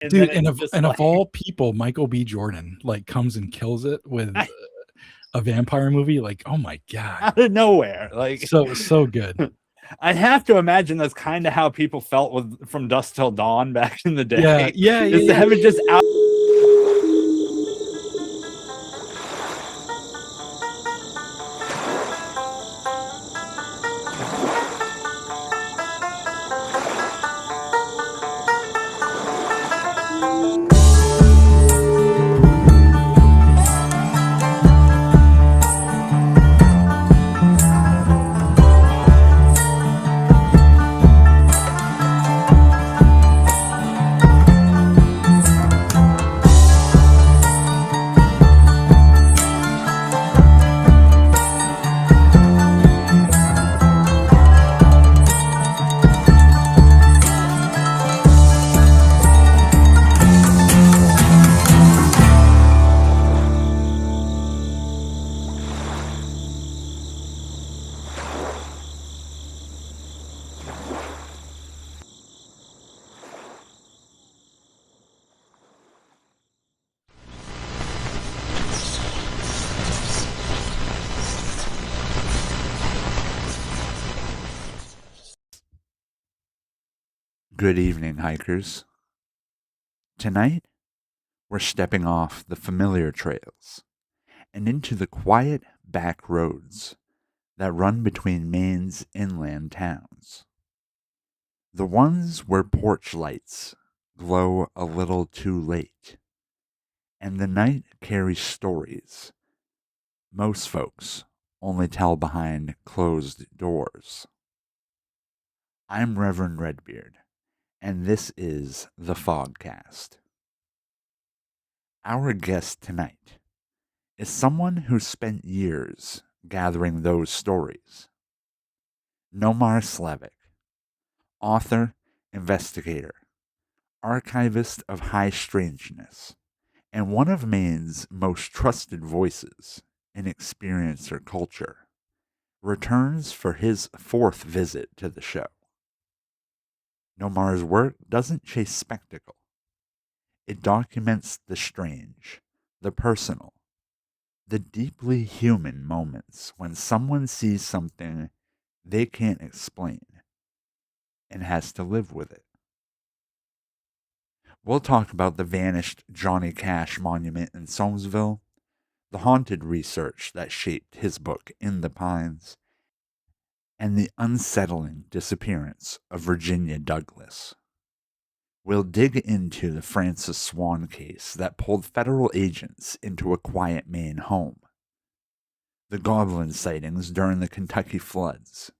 And then Dude, it's just and of like all people, Michael B. Jordan like comes and kills it with a vampire movie. Like, oh my god, out of nowhere. Like so good. I have to imagine that's kind of how people felt with From Dusk Till Dawn back in the Yeah, day. yeah, Is to yeah, have it just out. Good evening, hikers. Tonight, we're stepping off the familiar trails and into the quiet back roads that run between Maine's inland towns. The ones where porch lights glow a little too late, and the night carries stories most folks only tell behind closed doors. I'm Reverend Redbeard, and this is the Fogcast. Our guest tonight is someone who spent years gathering those stories. Nomar Slevik, author, investigator, archivist of high strangeness, and one of Maine's most trusted voices in experiencer culture, returns for his fourth visit to the show. Nomar's work doesn't chase spectacle. It documents the strange, the personal, the deeply human moments when someone sees something they can't explain and has to live with it. We'll talk about the vanished Johnny Cash monument in Somesville, the haunted research that shaped his book In the Pines, and the unsettling disappearance of Virginia Douglas. We'll dig into the Francis Swan case that pulled federal agents into a quiet Maine home, the goblin sightings during the Kentucky floods,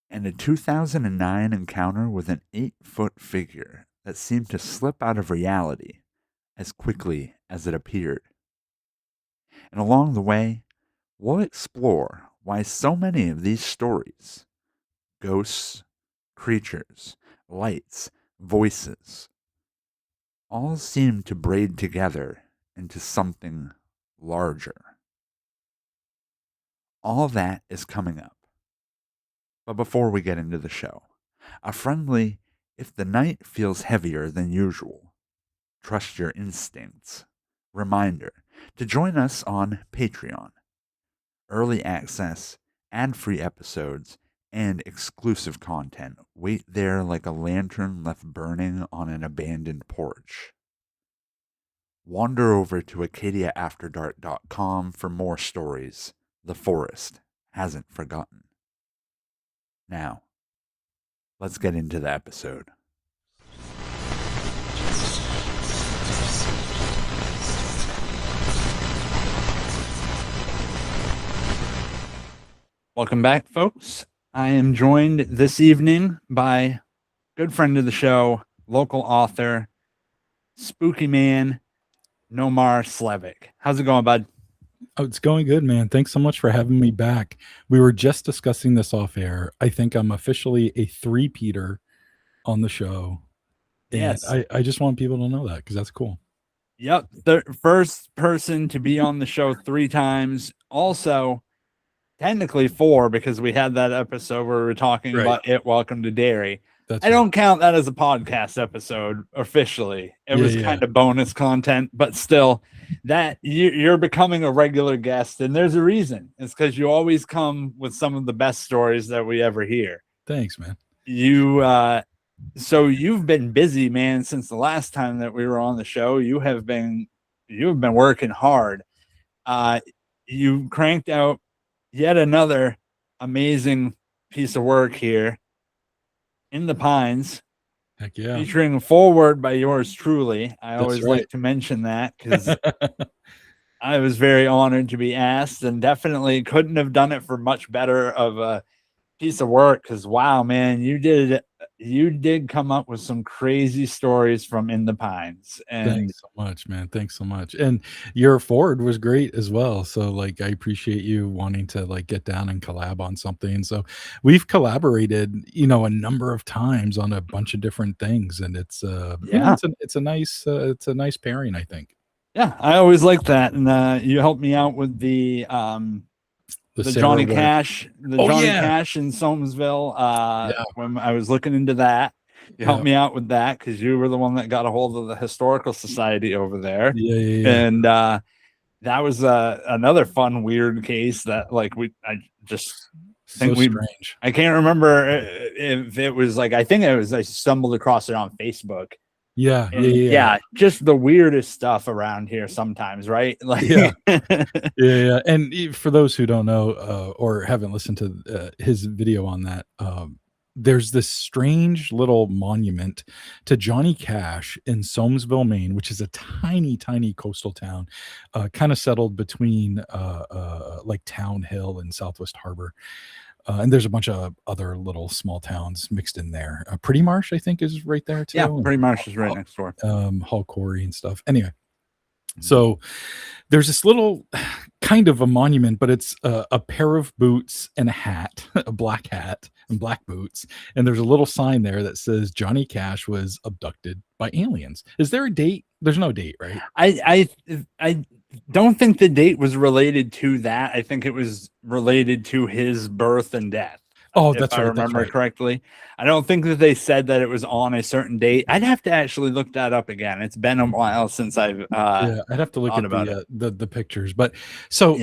and a 2009 encounter with an 8-foot figure that seemed to slip out of reality as quickly as it appeared. And along the way, we'll explore why so many of these stories, ghosts, creatures, lights, voices, all seem to braid together into something larger. All that is coming up. But before we get into the show, a friendly, if the night feels heavier than usual, trust your instincts, reminder to join us on Patreon. Early access, ad-free episodes, and exclusive content wait there like a lantern left burning on an abandoned porch. Wander over to acadiaafterdark.com for more stories the forest hasn't forgotten. Now, let's get into the episode. Welcome back, folks. I am joined this evening by good friend of the show, local author, spooky man, Nomar Slevik. How's it going, bud? Oh, it's going good, man. Thanks so much for having me back. We were just discussing this off air. I think I'm officially a three-peater on the show. And Yes. I just want people to know that because that's cool. Yep. The first person to be on the show 3 times. Also, technically 4 because we had that episode where we were talking Right. about It Welcome to Derry. I don't count that as a podcast episode officially. It was kind of bonus content, but still, that you're becoming a regular guest, and there's a reason. It's because you always come with some of the best stories that we ever hear. Thanks, man. So you've been busy, man, since the last time that we were on the show. You've been working hard. You cranked out yet another amazing piece of work here in the Pines. Heck yeah. Featuring a foreword by yours truly. I always like to mention that because I was very honored to be asked, and definitely couldn't have done it for much better of a piece of work. Because wow, man, you did come up with some crazy stories from In the Pines. And thanks so much, man. Thanks so much. And your forward was great as well. So like, I appreciate you wanting to like get down and collab on something. So we've collaborated, a number of times on a bunch of different things, and it's it's a nice pairing, I think. Yeah, I always like that. And you helped me out with the Johnny Cash, Cash in Somesville. When I was looking into that, you helped me out with that because you were the one that got a hold of the historical society over there. And that was another fun, weird case that strange. I can't remember if it was like, I stumbled across it on Facebook. Yeah. Just the weirdest stuff around here sometimes, right? Like, yeah. And for those who don't know or haven't listened to his video on that, there's this strange little monument to Johnny Cash in Somesville, Maine, which is a tiny, tiny coastal town, kind of settled between like Town Hill and Southwest Harbor. And there's a bunch of other little small towns mixed in there. Pretty Marsh, I think, is right there too. Yeah, Pretty Marsh is right next door. Hull Quarry and stuff. Anyway, so there's this little kind of a monument, but it's a pair of boots and a hat, a black hat and black boots. And there's a little sign there that says Johnny Cash was abducted by aliens. Is there a date? There's no date, right? I don't think the date was related to that. I think it was related to his birth and death. Oh, if I remember correctly. I don't think that they said that it was on a certain date. I'd have to actually look that up again. It's been a while since I've I'd have to look at the pictures. But so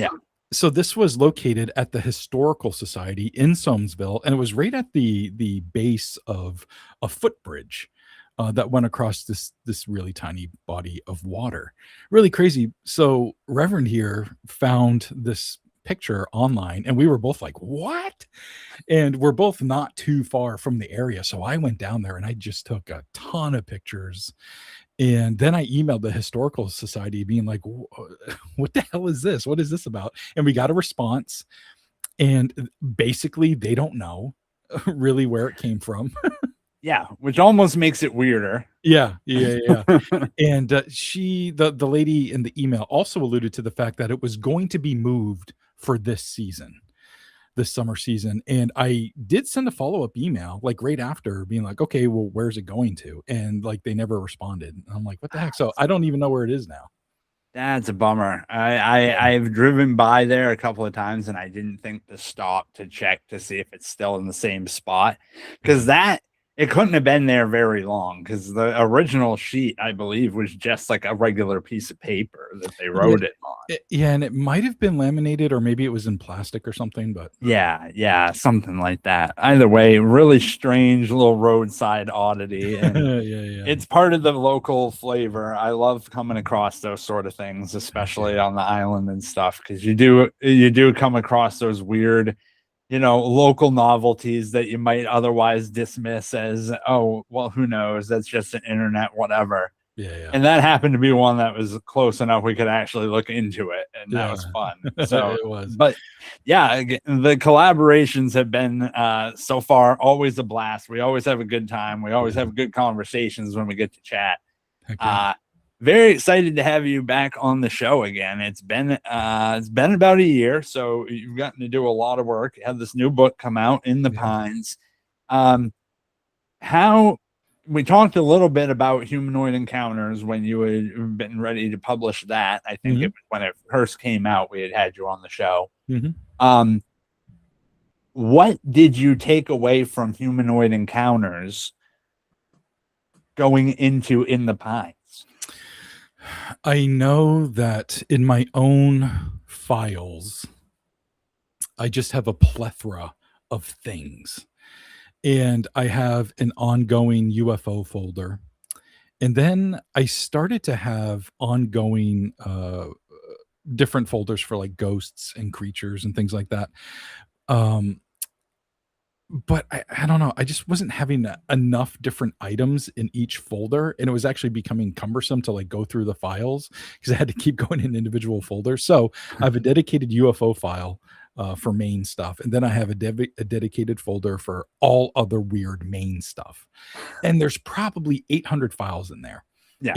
this was located at the Historical Society in Somesville, and it was right at the base of a footbridge that went across this really tiny body of water. Really crazy. So Reverend here found this picture online, and we were both like, what? And we're both not too far from the area. So I went down there and I just took a ton of pictures. And then I emailed the Historical Society being like, what the hell is this? What is this about? And we got a response. And basically, they don't know really where it came from. Yeah, which almost makes it weirder. Yeah. And the lady in the email also alluded to the fact that it was going to be moved for this summer season. And I did send a follow-up email like right after, being like, okay, well, where's it going to? And like they never responded. I'm like, what the heck? So I don't even know where it is now. That's a bummer. I've driven by there a couple of times, and I didn't think to stop to check to see if it's still in the same spot, because it couldn't have been there very long, because the original sheet, I believe, was just like a regular piece of paper that they wrote it on. And it might have been laminated, or maybe it was in plastic or something, but yeah, something like that. Either way, really strange little roadside oddity. And it's part of the local flavor. I love coming across those sort of things, especially on the island and stuff, because you do come across those weird, local novelties that you might otherwise dismiss as, oh, well, who knows? That's just an internet, whatever. Yeah. And that happened to be one that was close enough we could actually look into it, and that was fun. So it was. But yeah, the collaborations have been so far always a blast. We always have a good time. We always have good conversations when we get to chat. Very excited to have you back on the show again. It's been about a year, so you've gotten to do a lot of work. You had this new book come out, In the Pines. How we talked a little bit about humanoid encounters when you had been ready to publish that. I think when it first came out, we had you on the show. what did you take away from Humanoid Encounters going into In the Pines? I know that in my own files, I just have a plethora of things. And I have an ongoing UFO folder. And then I started to have ongoing different folders for like ghosts and creatures and things like that. But I don't know. I just wasn't having enough different items in each folder, and it was actually becoming cumbersome to like go through the files because I had to keep going in individual folders. So I have a dedicated UFO file for Maine stuff, and then I have a dedicated folder for all other weird Maine stuff. And there's probably 800 files in there. Yeah.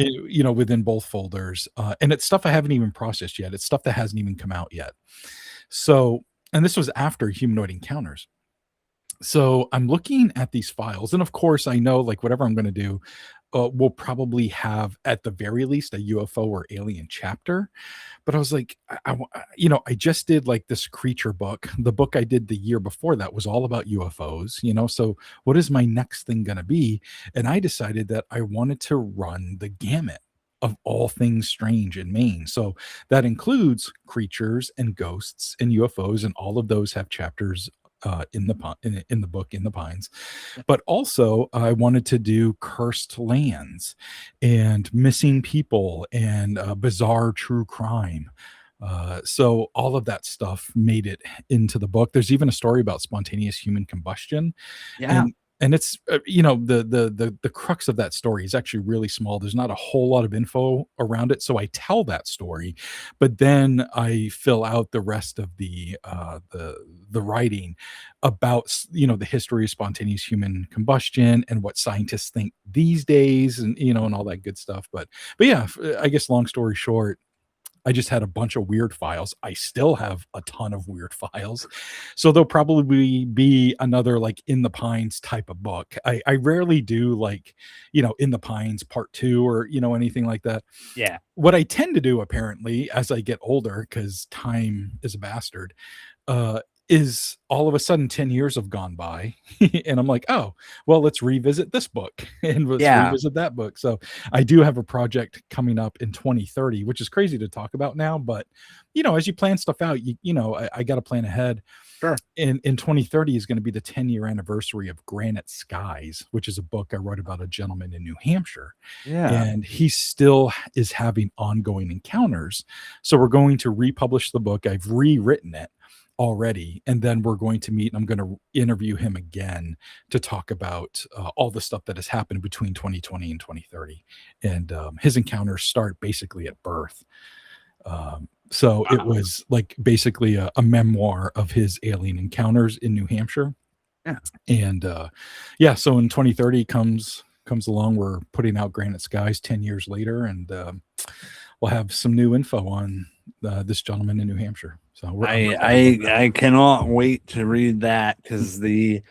Within both folders, and it's stuff I haven't even processed yet. It's stuff that hasn't even come out yet. So, and this was after Humanoid Encounters. So I'm looking at these files, and of course, I know like whatever I'm going to do will probably have at the very least a UFO or alien chapter. But I was like, I just did like this creature book. The book I did the year before that was all about UFOs. So what is my next thing going to be? And I decided that I wanted to run the gamut of all things strange in Maine. So that includes creatures and ghosts and UFOs, and all of those have chapters in the book In the Pines. But also I wanted to do cursed lands and missing people and bizarre true crime. So all of that stuff made it into the book. There's even a story about spontaneous human combustion. Yeah. And it's the crux of that story is actually really small. There's not a whole lot of info around it, so I tell that story, but then I fill out the rest of the writing about the history of spontaneous human combustion and what scientists think these days, and and all that good stuff. But yeah, I guess long story short, I just had a bunch of weird files. I still have a ton of weird files. So there'll probably be another like In the Pines type of book. I rarely do like, In the Pines part 2 or, anything like that. Yeah. What I tend to do apparently as I get older, because time is a bastard, is all of a sudden 10 years have gone by and I'm like, oh, well, let's revisit this book and let's revisit that book. So I do have a project coming up in 2030, which is crazy to talk about now, but as you plan stuff out, I got to plan ahead. Sure. In 2030 is going to be the 10-year anniversary of Granite Skies, which is a book I wrote about a gentleman in New Hampshire. Yeah. And he still is having ongoing encounters. So we're going to republish the book. I've rewritten it already, and then we're going to meet and I'm going to interview him again to talk about all the stuff that has happened between 2020 and 2030, and his encounters start basically at birth. So it was like basically a memoir of his alien encounters in New Hampshire. And so in 2030 comes along, we're putting out Granite Skies 10 years later, and we'll have some new info on this gentleman in New Hampshire. So I cannot wait to read that, because the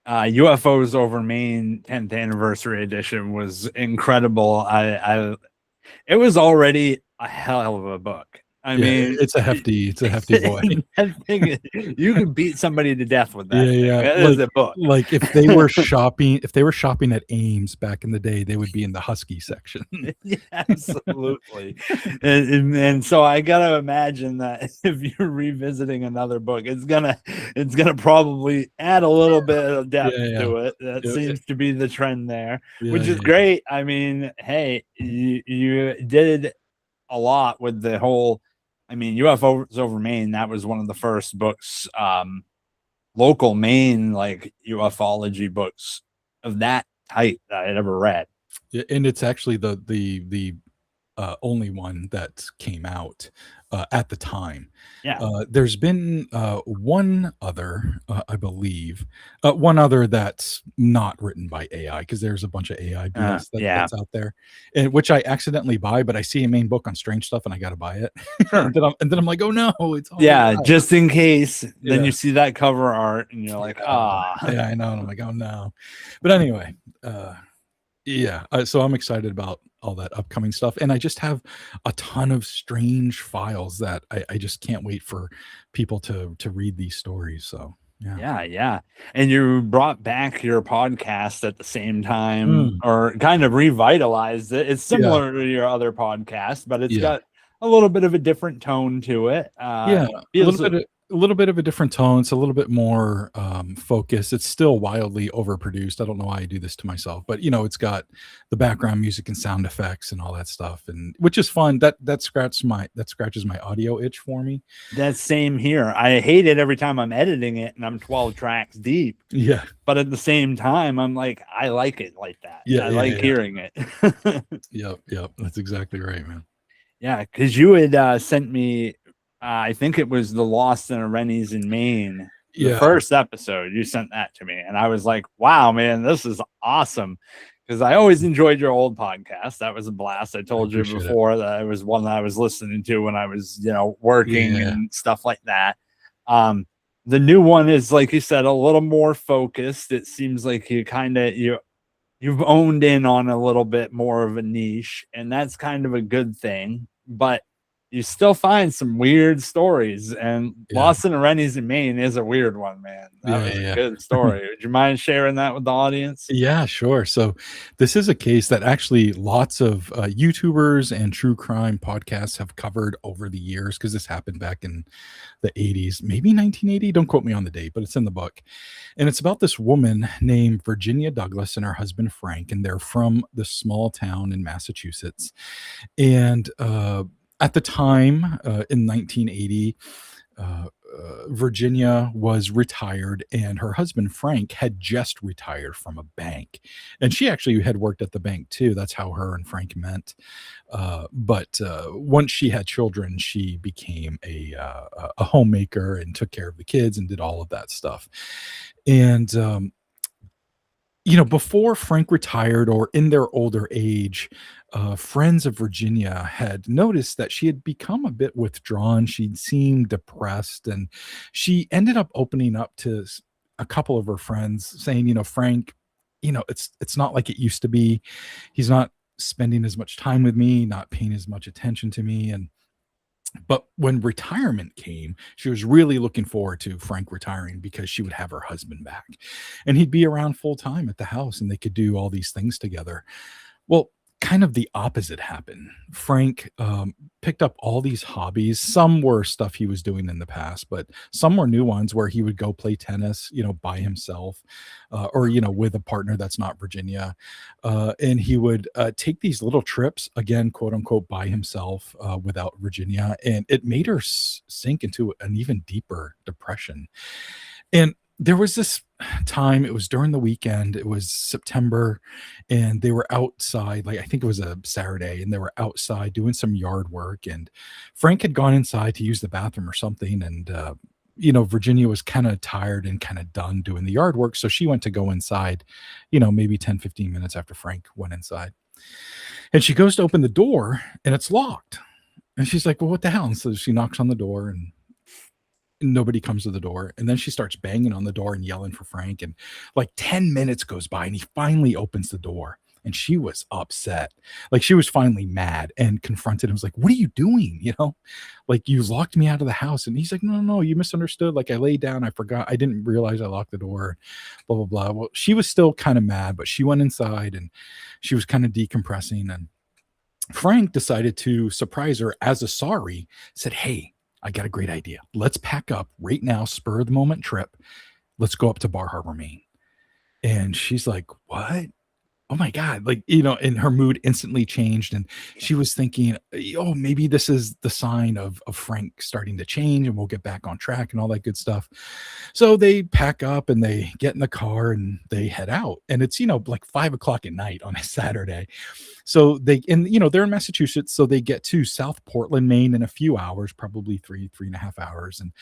UFOs over Maine 10th anniversary edition was incredible. It was already a hell of a book. I mean, it's a hefty boy. You could beat somebody to death with that. That like, is a book. Like if they were shopping at Ames back in the day, they would be in the Husky section. Yeah, absolutely. and so I gotta imagine that if you're revisiting another book, it's gonna probably add a little bit of depth to it. That seems to be the trend there, which is great. I mean, hey, you did a lot with the whole, UFOs over Maine. That was one of the first books, local Maine, like ufology books of that type that I'd ever read. Yeah, and it's actually the only one that came out at the time. There's been one other, I believe, one other that's not written by AI, because there's a bunch of AI BS that's out there, and which I accidentally buy, but I see a main book on strange stuff and I got to buy it. Sure. and then I'm like, oh no, it's all just in case. Then you see that cover art and you're like, yeah, I know. And I'm like, oh no. But anyway, so I'm excited about all that upcoming stuff, and I just have a ton of strange files that I just can't wait for people to read these stories. So Yeah. And you brought back your podcast at the same time, or kind of revitalized it. It's similar to your other podcast, but it's got a little bit of a different tone to it. A little bit of a different tone. It's a little bit more focused. It's still wildly overproduced. I don't know why I do this to myself, but it's got the background music and sound effects and all that stuff, and which is fun. That scratches my audio itch for me. That's same here. I hate it every time I'm editing it and I'm 12 tracks deep. Yeah. But at the same time, I'm like, I like it like that. I like hearing it. Yep. That's exactly right, man. Yeah, because you had sent me, I think it was the Lost in a Rennie's in Maine. The first episode, you sent that to me. And I was like, wow, man, this is awesome. Because I always enjoyed your old podcast. That was a blast. I told you before that it was one that I was listening to when I was, working and stuff like that. The new one is, like you said, a little more focused. It seems like you've owned in on a little bit more of a niche, and that's kind of a good thing. But you still find some weird stories, and Lost in a Rennie's in Maine is a weird one, man. That was a good story. Would you mind sharing that with the audience? Yeah, sure. So this is a case that actually lots of YouTubers and true crime podcasts have covered over the years, because this happened back in the 80s, maybe 1980. Don't quote me on the date, but it's in the book. And it's about this woman named Virginia Douglas and her husband Frank, and they're from this small town in Massachusetts. And at the time, in 1980, Virginia was retired, and her husband Frank had just retired from a bank, and she actually had worked at the bank too. That's how her and Frank met. But once she had children, she became a homemaker and took care of the kids and did all of that stuff. And before Frank retired, or in their older age, friends of Virginia had noticed that she had become a bit withdrawn. She'd seemed depressed, and she ended up opening up to a couple of her friends, saying, Frank, it's not like it used to be. He's not spending as much time with me, not paying as much attention to me. But when retirement came, she was really looking forward to Frank retiring, because she would have her husband back and he'd be around full time at the house and they could do all these things together. Well, kind of the opposite happened. Frank picked up all these hobbies. Some were stuff he was doing in the past, but some were new ones, where he would go play tennis, by himself, or, with a partner that's not Virginia. And he would take these little trips, again, quote unquote, by himself, without Virginia. And it made her sink into an even deeper depression. And there was this time, it was during the weekend, it was September, and they were outside, like I think it was a Saturday, and they were outside doing some yard work, and Frank had gone inside to use the bathroom or something, and Virginia was kind of tired and kind of done doing the yard work, so she went to go inside, maybe 10-15 minutes after Frank went inside, and she goes to open the door and it's locked, and she's like, well, what the hell? And so she knocks on the door, and nobody comes to the door, and then she starts banging on the door and yelling for Frank, and like 10 minutes goes by, and he finally opens the door, and she was upset. Like, she was finally mad and confronted him. Was like, what are you doing? Like, you locked me out of the house. And he's like, no, you misunderstood. Like, I laid down, I forgot, I didn't realize I locked the door, blah, blah, blah. Well, she was still kind of mad, but she went inside and she was kind of decompressing, and Frank decided to surprise her as a sorry, said, hey, I got a great idea. Let's pack up right now, spur of the moment trip. Let's go up to Bar Harbor, Maine. And she's like, what? Oh my God. Like, and her mood instantly changed. And she was thinking, oh, maybe this is the sign of Frank starting to change, and we'll get back on track and all that good stuff. So they pack up and they get in the car and they head out. And it's, like 5:00 at night on a Saturday. So they're in Massachusetts. So they get to South Portland, Maine in a few hours, probably 3.5 hours. And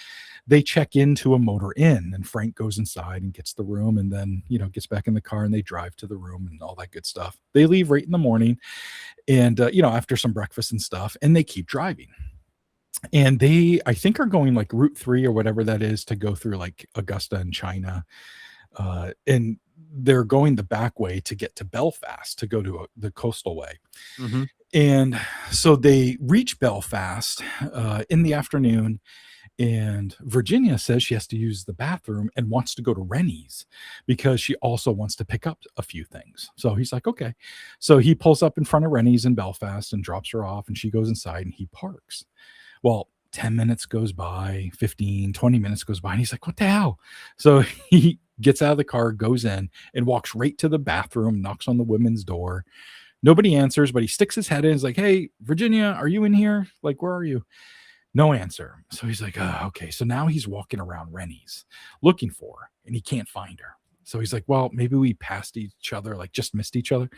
they check into a motor inn, and Frank goes inside and gets the room, and then, gets back in the car and they drive to the room and all that good stuff. They leave right in the morning, and, after some breakfast and stuff, and they keep driving. And they, I think, are going like Route 3 or whatever that is, to go through like Augusta and China. And they're going the back way to get to Belfast, to go to the coastal way. Mm-hmm. And so they reach Belfast in the afternoon, And Virginia says she has to use the bathroom and wants to go to Rennie's because she also wants to pick up a few things. So he's like, okay. So he pulls up in front of Rennie's in Belfast and drops her off, and she goes inside and he parks. Well, 10 minutes goes by, 15, 20 minutes goes by, and he's like, what the hell? So he gets out of the car, goes in, and walks right to the bathroom, knocks on the women's door. Nobody answers, but he sticks his head in. He's like, hey, Virginia, are you in here? Like, where are you? No answer. So he's like, oh, okay. So now he's walking around Rennie's looking for her, and he can't find her. So he's like, well, maybe we passed each other, like just missed each other.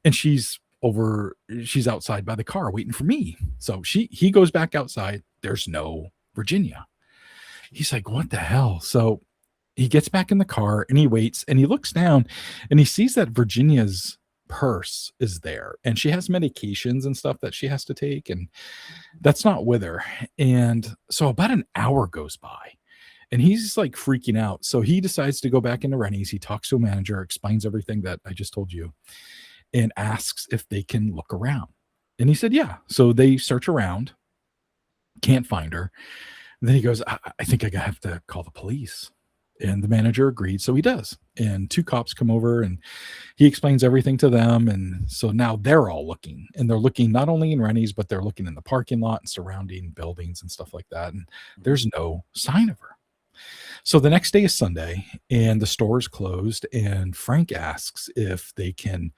And she's outside by the car waiting for me. So he goes back outside. There's no Virginia. He's like, what the hell? So he gets back in the car and he waits and he looks down and he sees that Virginia's purse is there and she has medications and stuff that she has to take, and that's not with her. And so about an hour goes by and he's like freaking out. So he decides to go back into Rennie's. He talks to a manager, explains everything that I just told you, and asks if they can look around. And he said, yeah. So they search around, can't find her. And then he goes, I think I have to call the police. And the manager agreed. So he does. And 2 cops come over and he explains everything to them. And so now they're all looking, and they're looking not only in Rennie's, but they're looking in the parking lot and surrounding buildings and stuff like that. And there's no sign of her. So the next day is Sunday and the store is closed. And Frank asks if they can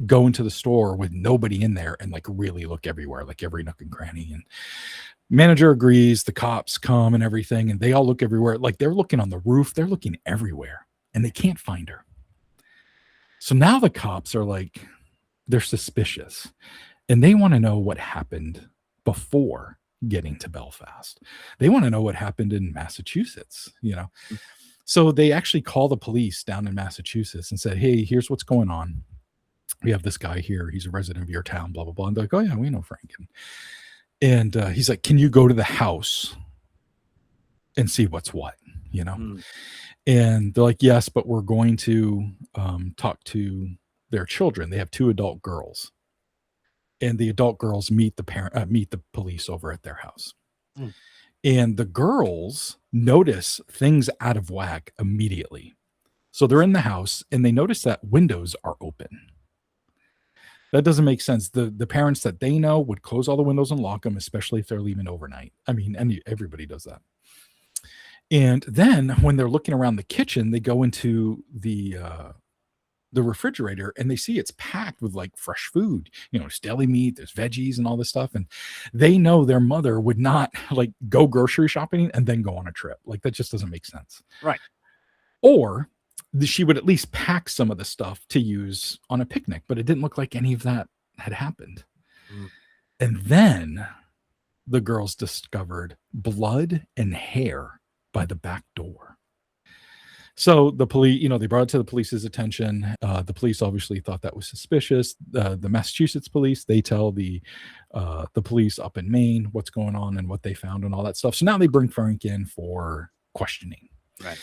go into the store with nobody in there and like really look everywhere, like every nook and cranny. And manager agrees. The cops come and everything, and they all look everywhere. Like they're looking on the roof, they're looking everywhere, and they can't find her. So now the cops are like, they're suspicious, and they want to know what happened before getting to Belfast. They want to know what happened in Massachusetts, So they actually call the police down in Massachusetts and said, hey, here's what's going on. We have this guy here. He's a resident of your town, blah, blah, blah. And they're like, oh, yeah, we know Frank. And he's like, can you go to the house and see what's what, And they're like, yes, but we're going to talk to their children. They have 2 adult girls. And the adult girls meet the police over at their house. And the girls notice things out of whack immediately. So they're in the house and they notice that windows are open. That doesn't make sense. The parents that they know would close all the windows and lock them, especially if they're leaving overnight. I mean, everybody does that. And then when they're looking around the kitchen, they go into the refrigerator and they see it's packed with like fresh food. There's deli meat, there's veggies and all this stuff. And they know their mother would not like go grocery shopping and then go on a trip. Like that just doesn't make sense. Right. Or she would at least pack some of the stuff to use on a picnic, but it didn't look like any of that had happened. And then the girls discovered blood and hair by the back door. So the police, they brought it to the police's attention. The police obviously thought that was suspicious. The Massachusetts police, they tell the police up in Maine what's going on and what they found and all that stuff. So now they bring Frank in for questioning. Right.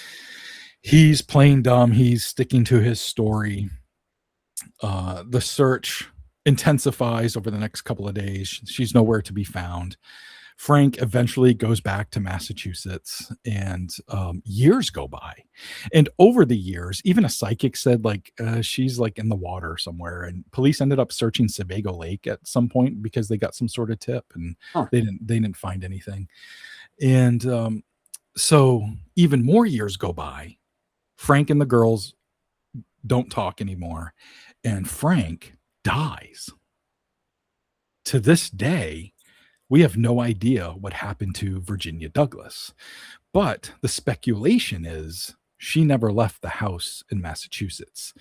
He's playing dumb. He's sticking to his story. The search intensifies over the next couple of days. She's nowhere to be found. Frank eventually goes back to Massachusetts, and years go by. And over the years, even a psychic said she's like in the water somewhere. And police ended up searching Sebago Lake at some point because they got some sort of tip, and they didn't find anything. And so even more years go by. Frank and the girls don't talk anymore, and Frank dies. To this day, we have no idea what happened to Virginia Douglas, but the speculation is she never left the house in Massachusetts.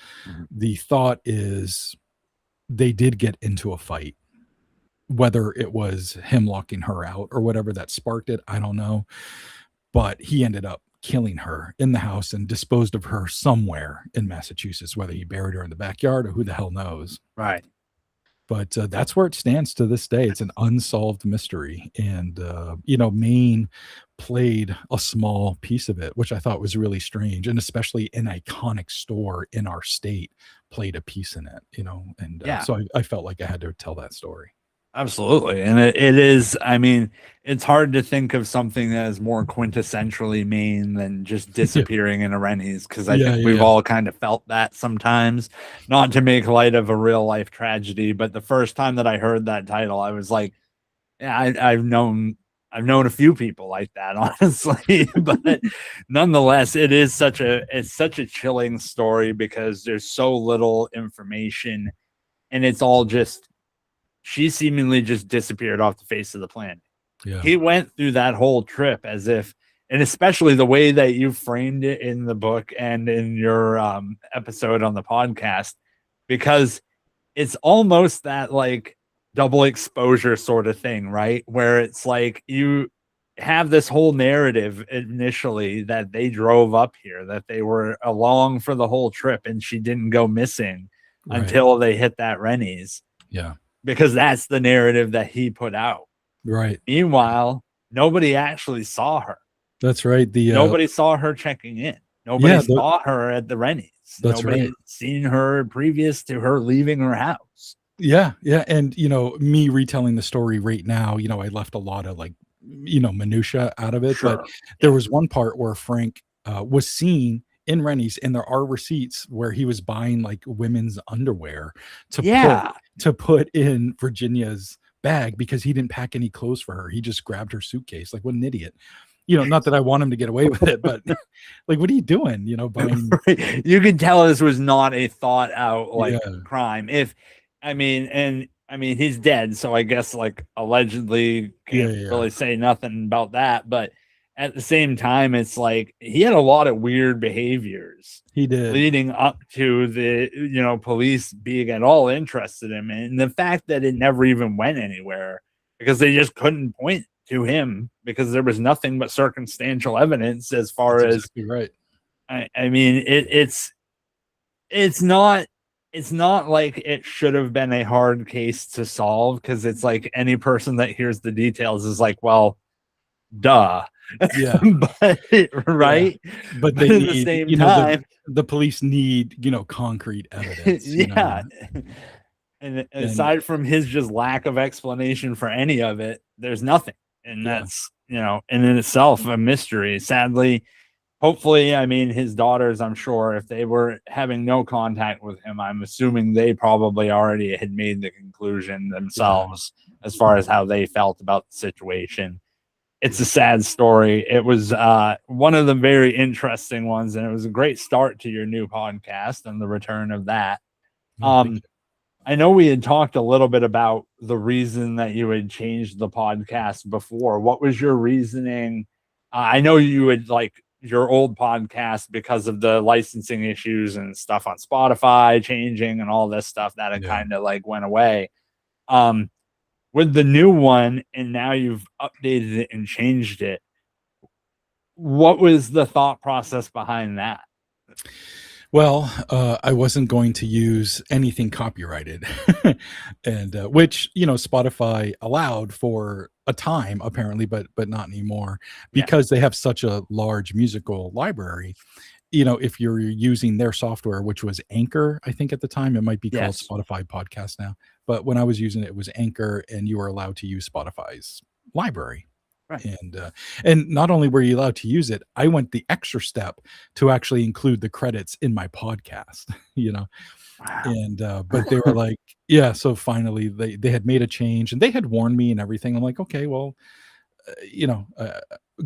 The thought is they did get into a fight, whether it was him locking her out or whatever that sparked it, I don't know, but he ended up killing her in the house and disposed of her somewhere in Massachusetts, whether he buried her in the backyard or who the hell knows. Right. But that's where it stands to this day. It's an unsolved mystery. And, Maine played a small piece of it, which I thought was really strange. And especially an iconic store in our state played a piece in it, and so I felt like I had to tell that story. Absolutely. And it is, I mean, it's hard to think of something that is more quintessentially Maine than just disappearing in a Rennie's, because I think we've all kind of felt that sometimes. Not to make light of a real life tragedy, but the first time that I heard that title, I was like, yeah, I've known a few people like that, honestly. But nonetheless, it's such a chilling story because there's so little information, and it's all just, she seemingly just disappeared off the face of the planet. Yeah. He went through that whole trip as if, and especially the way that you framed it in the book and in your episode on the podcast, because it's almost that like double exposure sort of thing, right? Where it's like you have this whole narrative initially that they drove up here, that they were along for the whole trip, and she didn't go missing until they hit that Rennie's. Yeah. Because that's the narrative that he put out. Right. Meanwhile, nobody actually saw her. That's right. Nobody saw her checking in. Nobody saw her at the Rennie's. Nobody seen her previous to her leaving her house. Yeah. Yeah. And, me retelling the story right now, I left a lot of like, minutia out of it. Sure. But there was one part where Frank was seen in Rennie's, and there are receipts where he was buying like women's underwear to put in Virginia's bag because he didn't pack any clothes for her. He just grabbed her suitcase. Like, what an idiot. Not that I want him to get away with it, but like, what are you doing? Buying... You can tell this was not a thought out crime. I mean, he's dead, so I guess like allegedly can't really say nothing about that. But at the same time, it's like he had a lot of weird behaviors. He did, leading up to the police being at all interested in him, and the fact that it never even went anywhere because they just couldn't point to him because there was nothing but circumstantial evidence as far That's as exactly right. I mean, it's not like it should have been a hard case to solve, because it's like any person that hears the details is like, well, duh. Yeah. But right. Yeah. But they need, at the same time, the police need, concrete evidence. And aside from his just lack of explanation for any of it, there's nothing. And that's, and in itself a mystery. Sadly, hopefully, I mean, his daughters, I'm sure, if they were having no contact with him, I'm assuming they probably already had made the conclusion themselves as far as how they felt about the situation. It's a sad story. It was one of the very interesting ones, and it was a great start to your new podcast and the return of that. I know we had talked a little bit about the reason that you had changed the podcast before. What was your reasoning? I know you had like your old podcast because of the licensing issues and stuff on Spotify changing and all this stuff that it kind of like went away. With the new one, and now you've updated it and changed it, what was the thought process behind that? Well, I wasn't going to use anything copyrighted, and which Spotify allowed for a time apparently, but not anymore, because they have such a large musical library. If you're using their software, which was Anchor, I think at the time, it might be called Spotify Podcast now. But when I was using it, it was Anchor, and you were allowed to use Spotify's library. Right. And not only were you allowed to use it, I went the extra step to actually include the credits in my podcast, Wow. And but they were like, so finally they had made a change, and they had warned me and everything. I'm like, okay, well,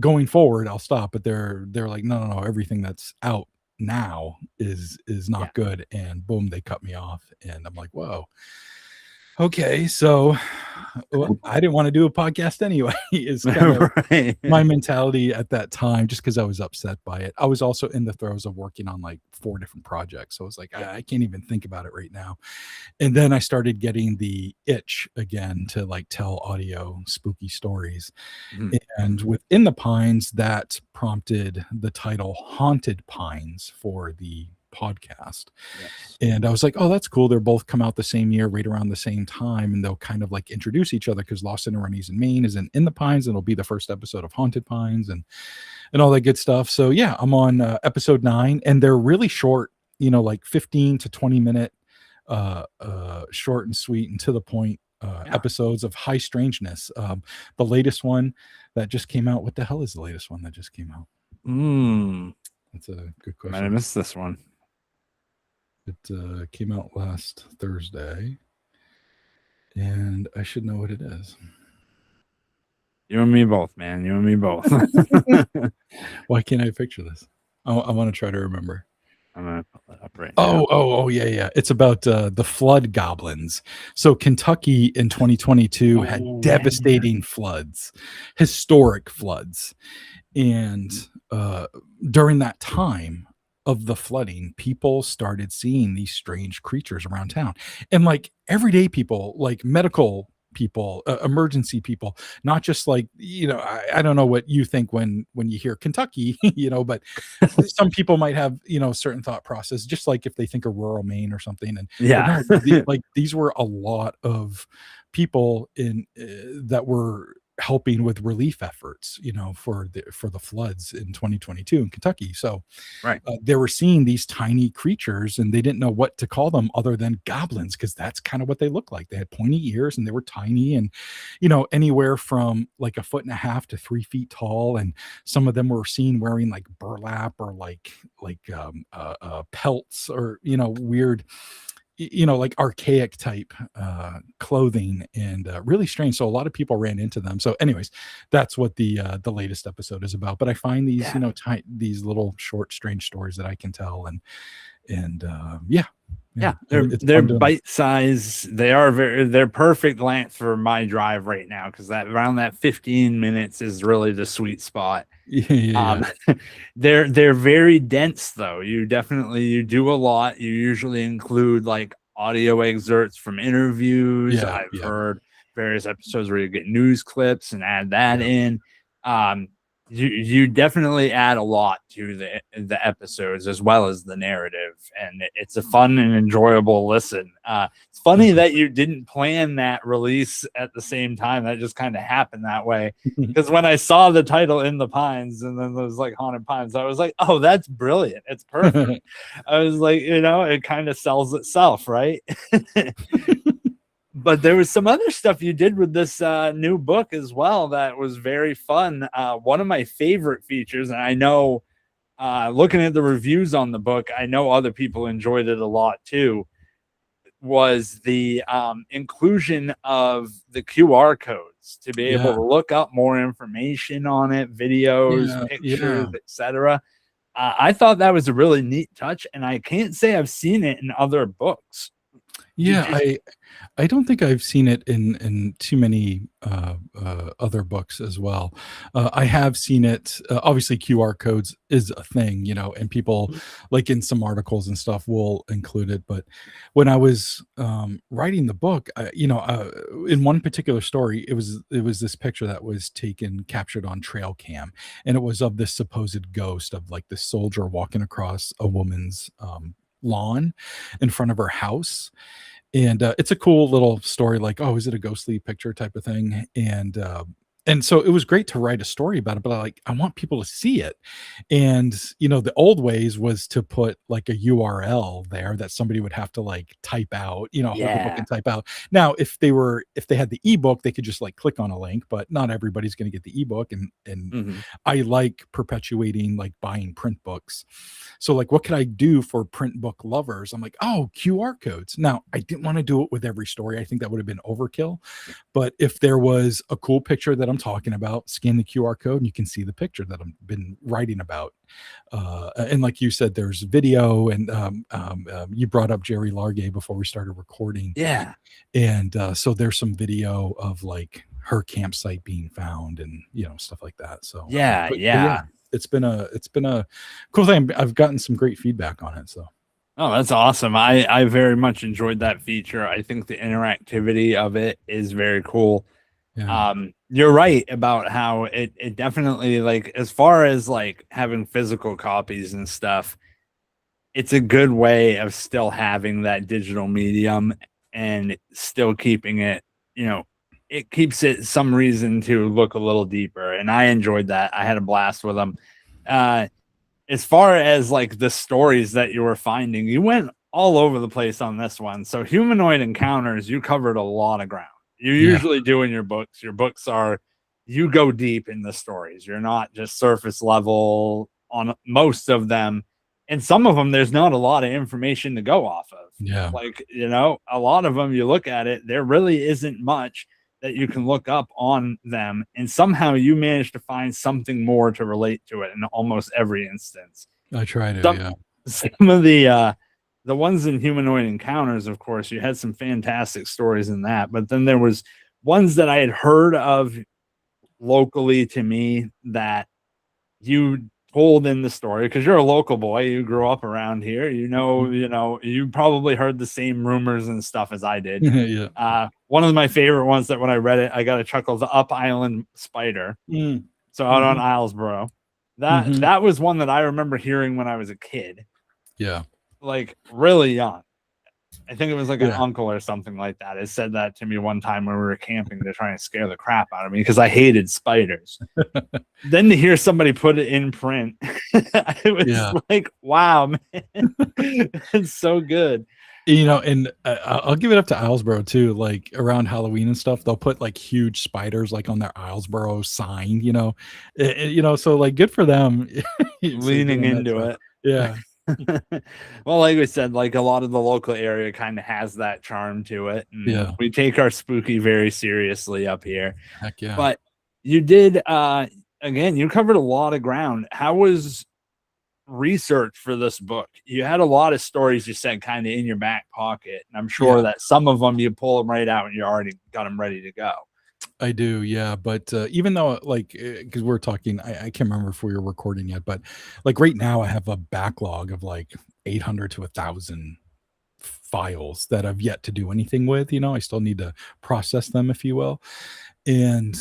going forward I'll stop. But they're like, no, everything that's out now is not good. And boom, they cut me off, and I'm like, whoa. Okay, so I didn't want to do a podcast anyway. Is kind of my mentality at that time, just because I was upset by it. I was also in the throes of working on like 4 different projects. So I was like, I can't even think about it right now. And then I started getting the itch again to like tell audio spooky stories. And within the Pines, that prompted the title Haunted Pines for the podcast. And I was like, oh, that's cool. They're both come out the same year, right around the same time, and they'll kind of like introduce each other, because Lost in Rennie's in Maine is in the Pines, and it'll be the first episode of Haunted Pines and all that good stuff. So I'm on episode 9, and they're really short, like 15 to 20 minute short and sweet and to the point episodes of high strangeness. The latest one that just came out. What the hell is the latest one that just came out? That's a good question. I missed this one. It came out last Thursday, and I should know what it is. You and me both, man. You and me both. Why can't I picture this? I want to try to remember. I'm gonna pull that up right now. Oh, yeah. It's about the flood goblins. So Kentucky in 2022 had devastating floods, historic floods, and during that time of the flooding, people started seeing these strange creatures around town, and like everyday people, like medical people, emergency people, not just like, I don't know what you think when you hear Kentucky, but some people might have, certain thought process, just like if they think of rural Maine or something. And yeah, like these were a lot of people in that were helping with relief efforts, for the floods in 2022 in Kentucky. So right, they were seeing these tiny creatures, and they didn't know what to call them other than goblins, because that's kind of what they look like. They had pointy ears, and they were tiny, and anywhere from like 1.5 to 3 feet tall. And some of them were seen wearing like burlap or like pelts, or weird, like archaic type clothing, and really strange. So a lot of people ran into them. So anyways, that's what the latest episode is about. But I find these these little short strange stories that I can tell, and they're bite size. They're perfect length for my drive right now, because that around that 15 minutes is really the sweet spot. They're very dense though. You do a lot. You usually include like audio excerpts from interviews. I've heard various episodes where you get news clips and add that in. You definitely add a lot to the episodes, as well as the narrative, and it's a fun and enjoyable listen. It's funny that you didn't plan that release at the same time. That just kind of happened that way, because when I saw the title In the Pines, and then there's like Haunted Pines, I was like, oh, that's brilliant, it's perfect. I was like, it kind of sells itself, right? But there was some other stuff you did with this new book as well that was very fun. One of my favorite features, and I know looking at the reviews on the book, I know other people enjoyed it a lot too, was the inclusion of the QR codes to be able to look up more information on it, videos, pictures, etc. I thought that was a really neat touch, and I can't say I've seen it in other books. I don't think I've seen it in too many other books as well. I have seen it. Obviously, QR codes is a thing, and people like in some articles and stuff will include it. But when I was writing the book, in one particular story, it was this picture that was captured on trail cam, and it was of this supposed ghost of like this soldier walking across a woman's lawn in front of her house. And it's a cool little story, like, oh, is it a ghostly picture type of thing? And so it was great to write a story about it, but I want people to see it. And, the old ways was to put like a URL there that somebody would have to like type out, hold the book and type out. Now, if they had the ebook, they could just like click on a link, but not everybody's going to get the ebook. And I like perpetuating like buying print books. So like, what could I do for print book lovers? I'm like, oh, QR codes. Now, I didn't want to do it with every story. I think that would have been overkill. But if there was a cool picture that I'm talking about, scan the QR code and you can see the picture that I've been writing about. And like you said, there's video, and you brought up Jerry Largay before we started recording. And so there's some video of like her campsite being found, and stuff like that. So but it's been a cool thing. I've gotten some great feedback on it. So oh, that's awesome. I very much enjoyed that feature. I think the interactivity of it is very cool. You're right about how it definitely, like, as far as like having physical copies and stuff, it's a good way of still having that digital medium and still keeping it, it keeps it some reason to look a little deeper. And I enjoyed that. I had a blast with them. As far as like the stories that you were finding, you went all over the place on this one. So humanoid encounters, you covered a lot of ground. You usually do in your books. Your books are, you go deep in the stories. You're not just surface level on most of them. And some of them, there's not a lot of information to go off of. Yeah. Like, a lot of them, you look at it, there really isn't much that you can look up on them. And somehow you manage to find something more to relate to it in almost every instance. I try to, Some of the ones in Humanoid Encounters, of course, you had some fantastic stories in that. But then there was ones that I had heard of locally to me that you told in the story, because you're a local boy, you grew up around here, you probably heard the same rumors and stuff as I did. One of my favorite ones that when I read it, I got a chuckle, the Up Island Spider. So out on Islesboro, that was one that I remember hearing when I was a kid. Like really young. I think it was like an uncle or something like that. It said that to me one time when we were camping to try and scare the crap out of me because I hated spiders. Then to hear somebody put it in print, it was like, wow, man, it's so good. And I'll give it up to Islesboro too. Like around Halloween and stuff, they'll put like huge spiders like on their Islesboro sign. So like good for them leaning into it. Yeah. Well, like we said, like a lot of the local area kind of has that charm to it. And we take our spooky very seriously up here. Heck yeah. But you did, again, you covered a lot of ground. How was research for this book? You had a lot of stories you said kind of in your back pocket. And I'm sure that some of them you pull them right out and you already got them ready to go. I do, yeah. But even though, like, because we're talking, I can't remember if we were recording yet, but like right now, I have a backlog of like 800 to 1,000 files that I've yet to do anything with. I still need to process them, if you will. And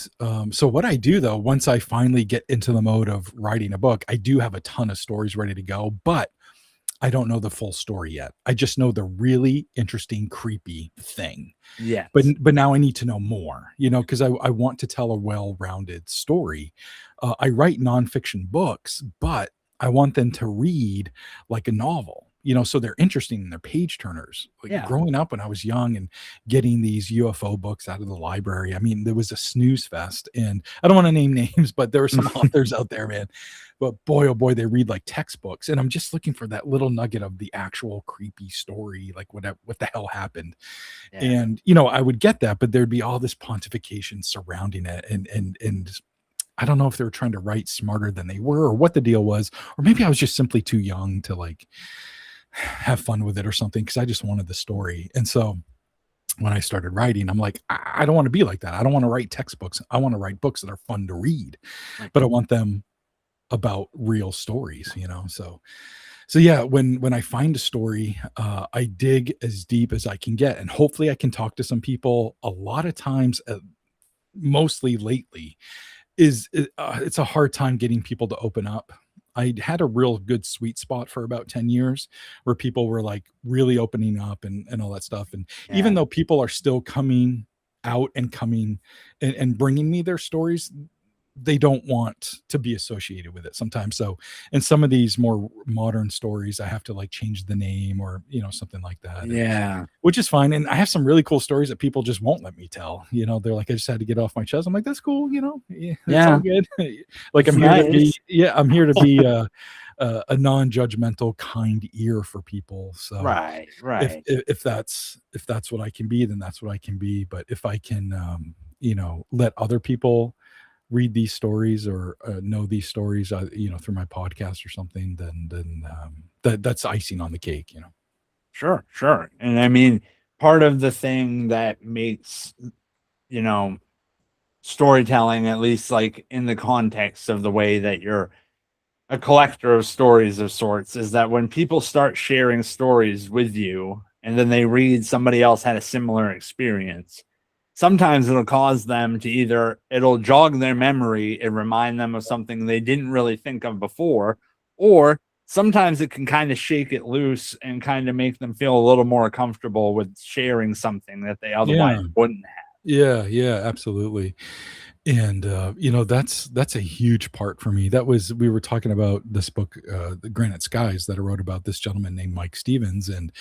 so what I do though, once I finally get into the mode of writing a book, I do have a ton of stories ready to go, but I don't know the full story yet. I just know the really interesting, creepy thing. Yeah. But now I need to know more, because I want to tell a well-rounded story. I write nonfiction books, but I want them to read like a novel, so they're interesting and they're page turners. Like growing up when I was young and getting these UFO books out of the library, I mean, there was a snooze fest, and I don't want to name names, but there are some authors out there, man. But boy, oh boy, they read like textbooks, and I'm just looking for that little nugget of the actual creepy story, like what the hell happened. And I would get that, but there'd be all this pontification surrounding it, and I don't know if they were trying to write smarter than they were, or what the deal was, or maybe I was just simply too young to like have fun with it or something, because I just wanted the story. And so when I started writing, I'm like, I don't want to be like that. I don't want to write textbooks. I want to write books that are fun to read, but I want them about real stories, so yeah, when I find a story, I dig as deep as I can get, and hopefully I can talk to some people. A lot of times, mostly lately, it's a hard time getting people to open up. I had a real good sweet spot for about 10 years where people were like really opening up and all that stuff. And even though people are still coming out and coming and bringing me their stories, they don't want to be associated with it sometimes. So in some of these more modern stories, I have to like change the name or, something like that. Which is fine. And I have some really cool stories that people just won't let me tell. They're like, I just had to get off my chest. I'm like, that's cool. That's all good. Like I'm here to be a non-judgmental, kind ear for people. So right. If that's what I can be, then that's what I can be. But if I can, let other people read these stories or know these stories, through my podcast or something, then that's icing on the cake, Sure. And I mean, part of the thing that makes, storytelling, at least like in the context of the way that you're a collector of stories of sorts, is that when people start sharing stories with you and then they read somebody else had a similar experience, sometimes it'll cause them to it'll jog their memory and remind them of something they didn't really think of before, or sometimes it can kind of shake it loose and kind of make them feel a little more comfortable with sharing something that they otherwise wouldn't have. Yeah, absolutely. And that's a huge part for me. We were talking about this book, The Granite Skies, that I wrote about this gentleman named Mike Stevens, and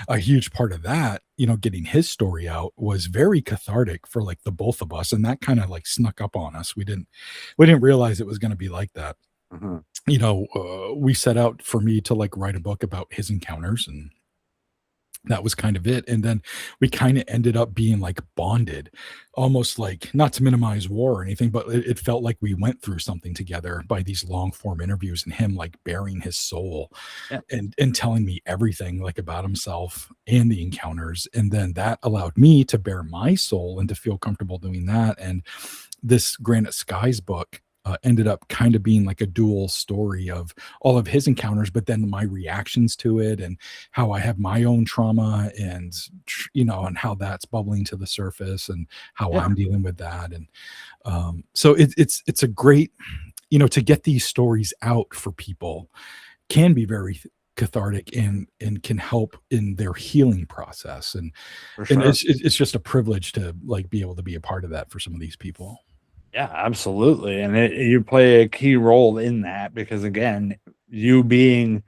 a huge part of that, getting his story out was very cathartic for like the both of us, and that kind of like snuck up on us. We didn't realize it was going to be like that. We set out for me to like write a book about his encounters, and that was kind of it. And then we kind of ended up being like bonded, almost like, not to minimize war or anything, but it felt like we went through something together by these long form interviews, and him like bearing his soul and telling me everything like about himself and the encounters. And then that allowed me to bear my soul and to feel comfortable doing that. And this Granite Skies book ended up kind of being like a dual story of all of his encounters, but then my reactions to it, and how I have my own trauma, and and how that's bubbling to the surface, and how I'm dealing with that. And so it's a great, to get these stories out for people can be very cathartic, and can help in their healing process. And it's just a privilege to like be able to be a part of that for some of these people. Yeah, absolutely. And you play a key role in that, because again, you being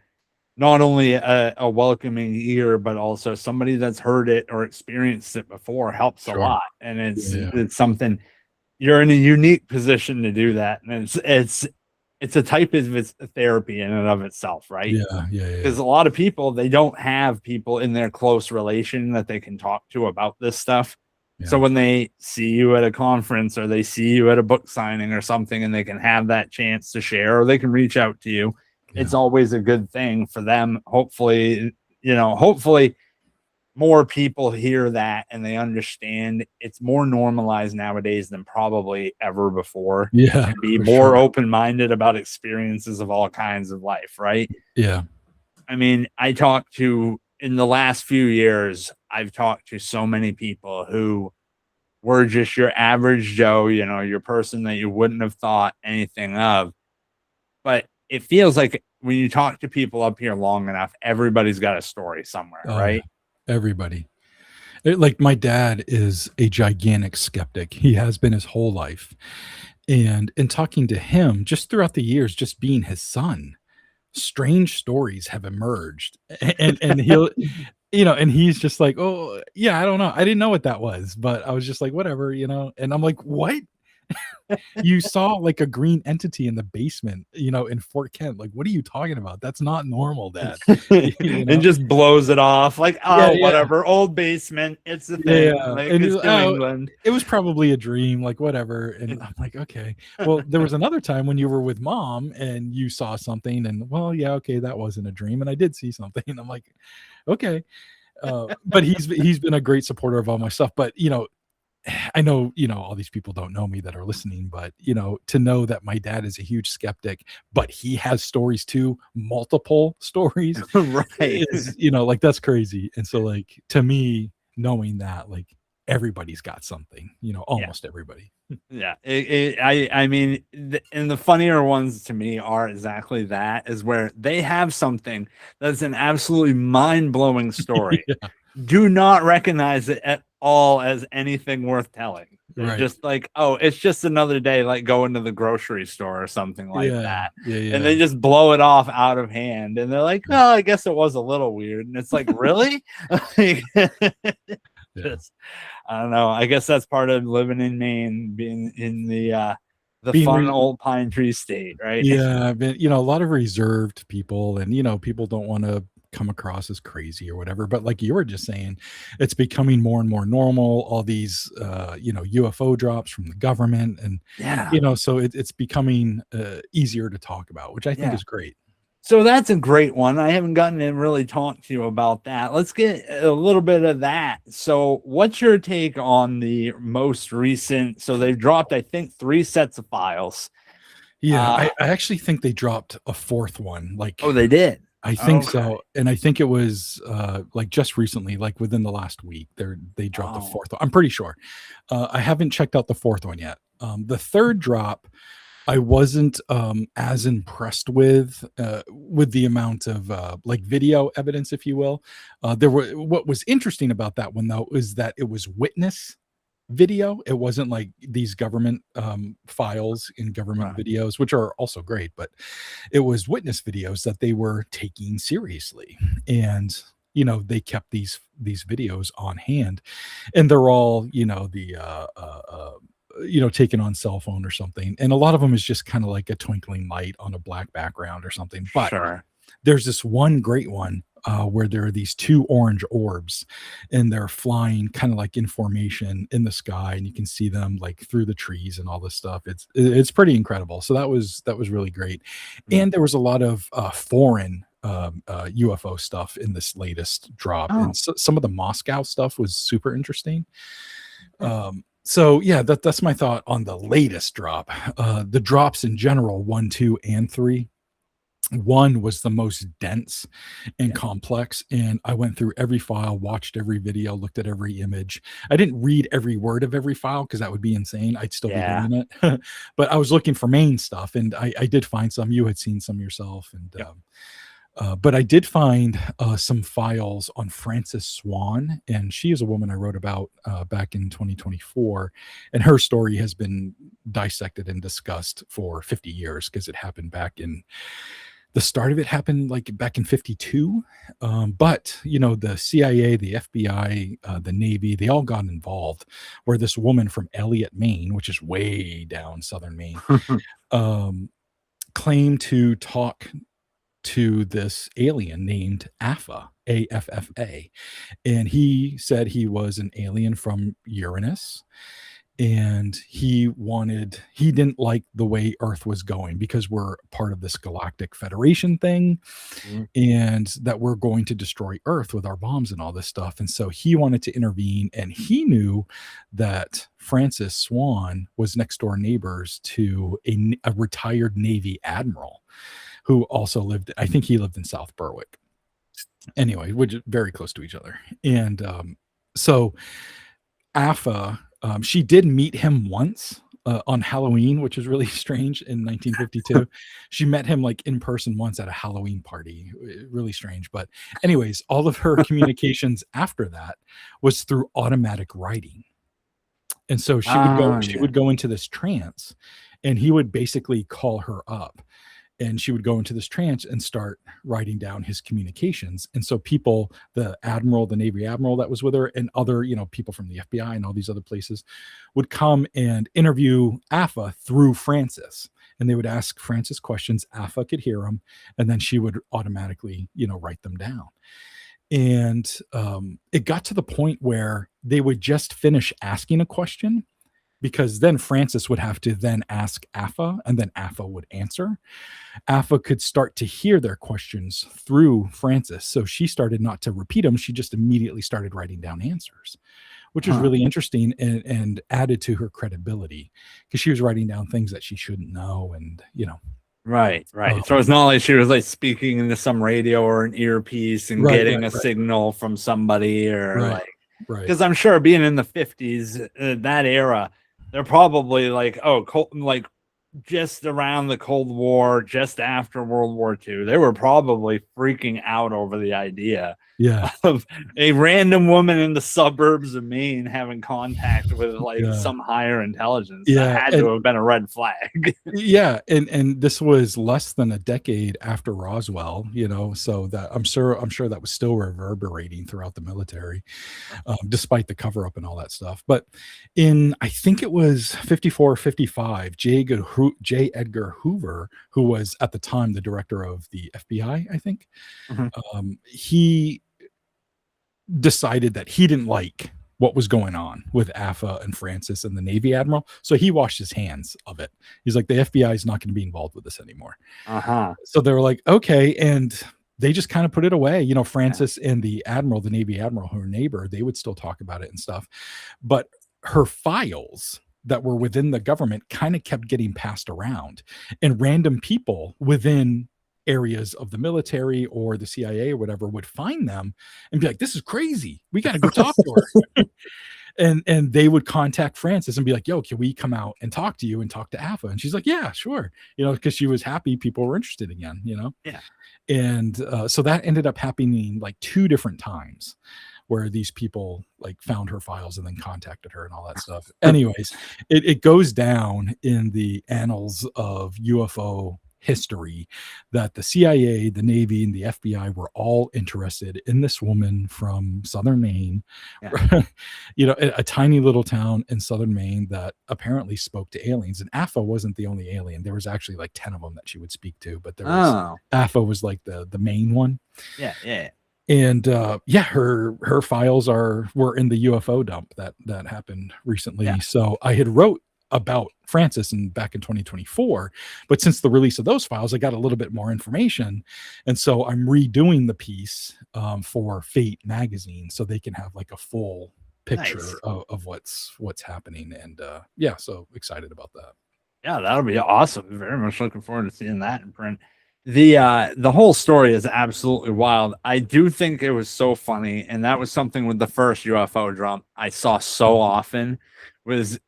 not only a welcoming ear, but also somebody that's heard it or experienced it before helps a lot. And it's something, you're in a unique position to do that. And it's a type of therapy in and of itself, right? Yeah. Because a lot of people, they don't have people in their close relation that they can talk to about this stuff. So when they see you at a conference, or they see you at a book signing or something, and they can have that chance to share, or they can reach out to you, it's always a good thing for them. Hopefully more people hear that, and they understand it's more normalized nowadays than probably ever before. Yeah. Be more open-minded about experiences of all kinds of life, right? Yeah. I mean, in the last few years, I've talked to so many people who were just your average Joe, your person that you wouldn't have thought anything of. But it feels like when you talk to people up here long enough, everybody's got a story somewhere, right? Yeah. Everybody. Like my dad is a gigantic skeptic. He has been his whole life. And in talking to him just throughout the years, just being his son, strange stories have emerged. And he'll and he's just like, oh yeah, I don't know, I didn't know what that was, but I was just like, whatever. And I'm like, what? You saw like a green entity in the basement, in Fort Kent. Like, what are you talking about? That's not normal, Dad. And just blows it off like, whatever, old basement, it's a thing. Like, and it's New England. It was probably a dream, like whatever. And I'm like, okay. Well, there was another time when you were with Mom and you saw something, and well, yeah, okay, that wasn't a dream, and I did see something. I'm like, okay. But he's been a great supporter of all my stuff. But I know, all these people don't know me that are listening, but to know that my dad is a huge skeptic, but he has stories too, multiple stories, right? Is, like, that's crazy. And so, like, to me, knowing that, like, everybody's got something, almost everybody. Yeah. I mean, and the funnier ones to me are exactly that, is where they have something that's an absolutely mind-blowing story. Do not recognize it at all as anything worth telling. Right. Just like, oh, it's just another day, like going to the grocery store or something like that. And they just blow it off out of hand. And they're like, oh, I guess it was a little weird. And it's like, really? Just, I don't know. I guess that's part of living in Maine, being in the fun old pine tree state, right? Yeah. But, a lot of reserved people, and, people don't want to come across as crazy or whatever, but like you were just saying, it's becoming more and more normal, all these UFO drops from the government, and so it's becoming easier to talk about, which I think is great. So that's a great one. I haven't gotten to really talk to you about that. Let's get a little bit of that. So what's your take on the most recent? So they've dropped, I think, 3 sets of files. I actually think they dropped a 4th one. Like, oh, they did. I think so. And I think it was like just recently, like within the last week, they dropped the 4th one. I'm pretty sure. I haven't checked out the 4th one yet. The 3rd drop, I wasn't as impressed with the amount of like video evidence, if you will. What was interesting about that one, though, is that it was witness video. It wasn't like these government files in government videos, which are also great, but it was witness videos that they were taking seriously. And they kept these videos on hand, and they're all taken on cell phone or something, and a lot of them is just kind of like a twinkling light on a black background or something. But there's this one great one where there are these two orange orbs, and they're flying kind of like in formation in the sky, and you can see them like through the trees and all this stuff. It's pretty incredible. So that was really great. And there was a lot of foreign UFO stuff in this latest drop, and some of the Moscow stuff was super interesting. So yeah, that's my thought on the latest drop. The drops in general, 1, 2, and 3. 1 was the most dense and complex, and I went through every file, watched every video, looked at every image. I didn't read every word of every file because that would be insane. I'd still be doing it. But I was looking for Maine stuff, and I did find some. You had seen some yourself, and but I did find some files on Francis Swan, and she is a woman I wrote about back in 2024, and her story has been dissected and discussed for 50 years because it happened back in the start of it happened like back in 52. But the CIA, the FBI, the Navy, they all got involved, where this woman from Elliott, Maine, which is way down southern Maine, claimed to talk to this alien named AFFA, AFFA. And he said he was an alien from Uranus. And he didn't like the way Earth was going because we're part of this galactic federation thing, and that we're going to destroy Earth with our bombs and all this stuff. And so he wanted to intervene, and he knew that Francis Swan was next door neighbors to a retired Navy admiral who also lived, I think he lived in South Berwick. Anyway, which is very close to each other. And so AFA, she did meet him once on Halloween, which is really strange, in 1952. She met him like in person once at a Halloween party. Really strange. But anyways, all of her communications after that was through automatic writing. And so she would go into this trance, and he would basically call her up, and she would go into this trance and start writing down his communications. And so people, the admiral, the Navy admiral that was with her, and other, people from the FBI and all these other places, would come and interview AFA through Francis. And they would ask Francis questions. AFA could hear them, and then she would automatically, write them down. And it got to the point where they would just finish asking a question, because then Francis would have to then ask AFA, and then AFA would answer. AFA could start to hear their questions through Francis. So she started not to repeat them. She just immediately started writing down answers, which was really interesting and added to her credibility, because she was writing down things that she shouldn't know. And, Right. So it's not like she was like speaking into some radio or an earpiece and getting a signal from somebody, or because I'm sure being in the 50s, that era, they're probably like, just around the Cold War, just after World War II, they were probably freaking out over the idea of a random woman in the suburbs of Maine having contact with some higher intelligence. That had to have been a red flag. And this was less than a decade after Roswell, so that I'm sure that was still reverberating throughout the military, despite the cover up and all that stuff. But I think it was 54 or 55, J. Edgar Hoover, who was at the time the director of the FBI, I think, he decided that he didn't like what was going on with AFA and Francis and the Navy admiral. So he washed his hands of it. He's like, the FBI is not going to be involved with this anymore. So they were like, okay. And they just kind of put it away. Francis and the admiral, the Navy admiral, her neighbor, they would still talk about it and stuff. But her files that were within the government kind of kept getting passed around, and random people within areas of the military or the CIA or whatever would find them and be like, this is crazy. We got to go talk to her. And they would contact Francis and be like, yo, can we come out and talk to you and talk to AFA? And she's like, yeah, sure. Because she was happy people were interested again, And so that ended up happening like 2 different times, where these people like found her files and then contacted her and all that stuff. Anyways, it goes down in the annals of UFO history that the CIA, the Navy, and the FBI were all interested in this woman from southern Maine, a tiny little town in southern Maine that apparently spoke to aliens. And Afa wasn't the only alien. There was actually like 10 of them that she would speak to, but there was Afa was like the main one. Yeah. And her files were in the UFO dump that happened recently. Yeah. So I had wrote about Francis back in 2024, but since the release of those files, I got a little bit more information, and so I'm redoing the piece for Fate magazine so they can have like a full picture of what's happening. And so excited about that. Yeah, that'll be awesome. Very much looking forward to seeing that in print. The whole story is absolutely wild. I do think it was so funny, and that was something with the first UFO drum I saw so often was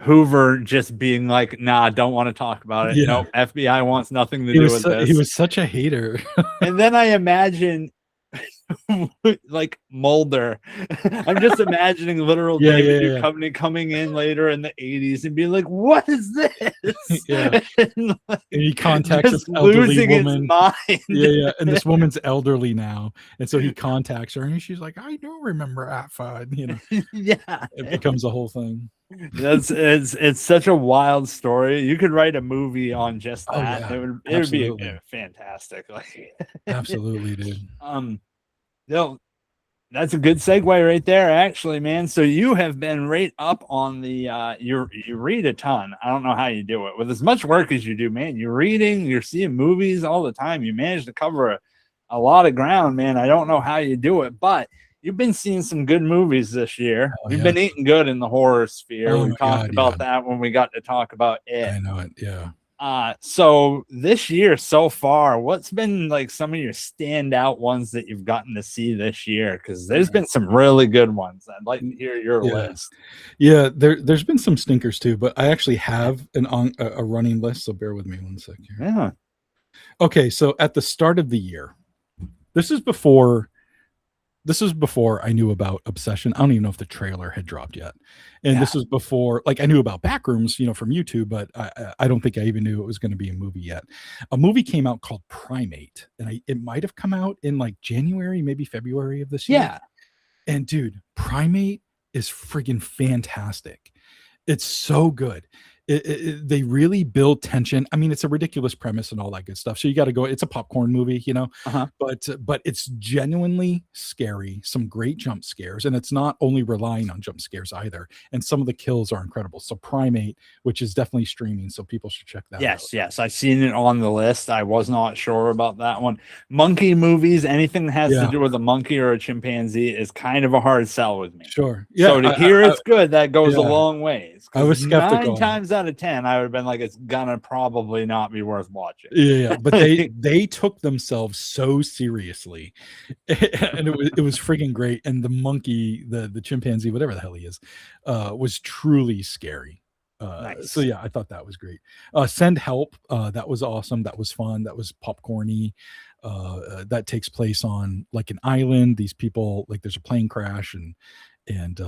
Hoover just being like, nah, don't want to talk about it. Yeah. No, FBI wants nothing to do with this. He was such a hater. And then I imagine like Mulder. I'm just imagining literal David Duchovny coming in later in the 80s and being like, what is this? And he contacts this elderly woman. And this woman's elderly now. And so he contacts her and she's like, I do remember Afa. It becomes a whole thing. It's such a wild story. You could write a movie on just that. It would be fantastic. Like absolutely, dude. That's a good segue right there, actually, man. So you have been right up on the you read a ton. I don't know how you do it with as much work as you do, man. You're reading, you're seeing movies all the time. You manage to cover a lot of ground, man. I don't know how you do it, but you've been seeing some good movies this year. We've been eating good in the horror sphere. We talked about that when we got to talk about it. I know it. Yeah. So this year so far, what's been like some of your standout ones that you've gotten to see this year? Because there's been some really good ones. I'd like to hear your list. Yeah, there's been some stinkers too, but I actually have a running list. So bear with me 1 second. Yeah. Okay, so at the start of the year, this is before I knew about Obsession. I don't even know if the trailer had dropped yet. And this was before, like I knew about Backrooms, from YouTube, but I don't think I even knew it was going to be a movie yet. A movie came out called Primate, and it might have come out in like January, maybe February of this year. Yeah. And dude, Primate is friggin' fantastic. It's so good. They really build tension. I mean, it's a ridiculous premise and all that good stuff. So you got to go. It's a popcorn movie, but it's genuinely scary. Some great jump scares, and it's not only relying on jump scares either. And some of the kills are incredible. So Primate, which is definitely streaming, so people should check that out. Yes, I've seen it on the list. I was not sure about that one. Monkey movies, anything that has to do with a monkey or a chimpanzee is kind of a hard sell with me. Sure. Yeah. So to hear it's good, that goes a long ways. I was skeptical. 9 times out of 10, I would have been like, it's gonna probably not be worth watching. Yeah, but they took themselves so seriously, and it was freaking great. And the monkey, the chimpanzee, whatever the hell he is, was truly scary. Nice. So yeah, I thought that was great. Send Help, that was awesome. That was fun. That was popcorny. That takes place on like an island. These people, like there's a plane crash and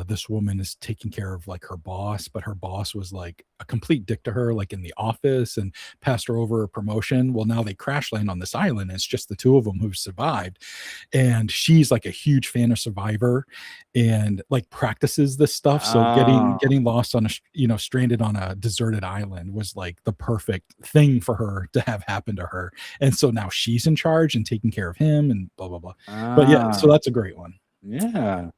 this woman is taking care of like her boss, but her boss was like a complete dick to her, like in the office, and passed her over a promotion. Well, now they crash land on this island, and it's just the two of them who've survived. And she's like a huge fan of Survivor and like practices this stuff. So getting lost on stranded on a deserted island was like the perfect thing for her to have happen to her. And so now she's in charge and taking care of him and blah, blah, blah. But yeah, so that's a great one. Yeah.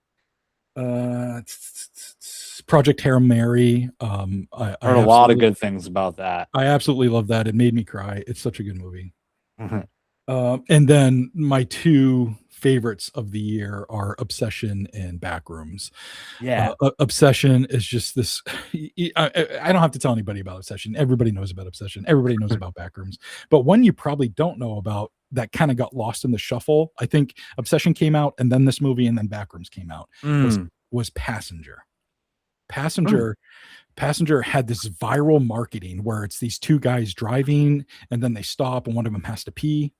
Project Hail Mary. I heard a lot of good things about that. I absolutely love that. It made me cry. It's such a good movie. And then my 2 favorites of the year are Obsession and Backrooms. Yeah. Obsession is just this. I don't have to tell anybody about Obsession. Everybody knows about Obsession. Everybody knows about Backrooms. But one you probably don't know about that kind of got lost in the shuffle. I think Obsession came out and then this movie and then Backrooms came out was Passenger. Passenger had this viral marketing where it's these 2 guys driving and then they stop and one of them has to pee.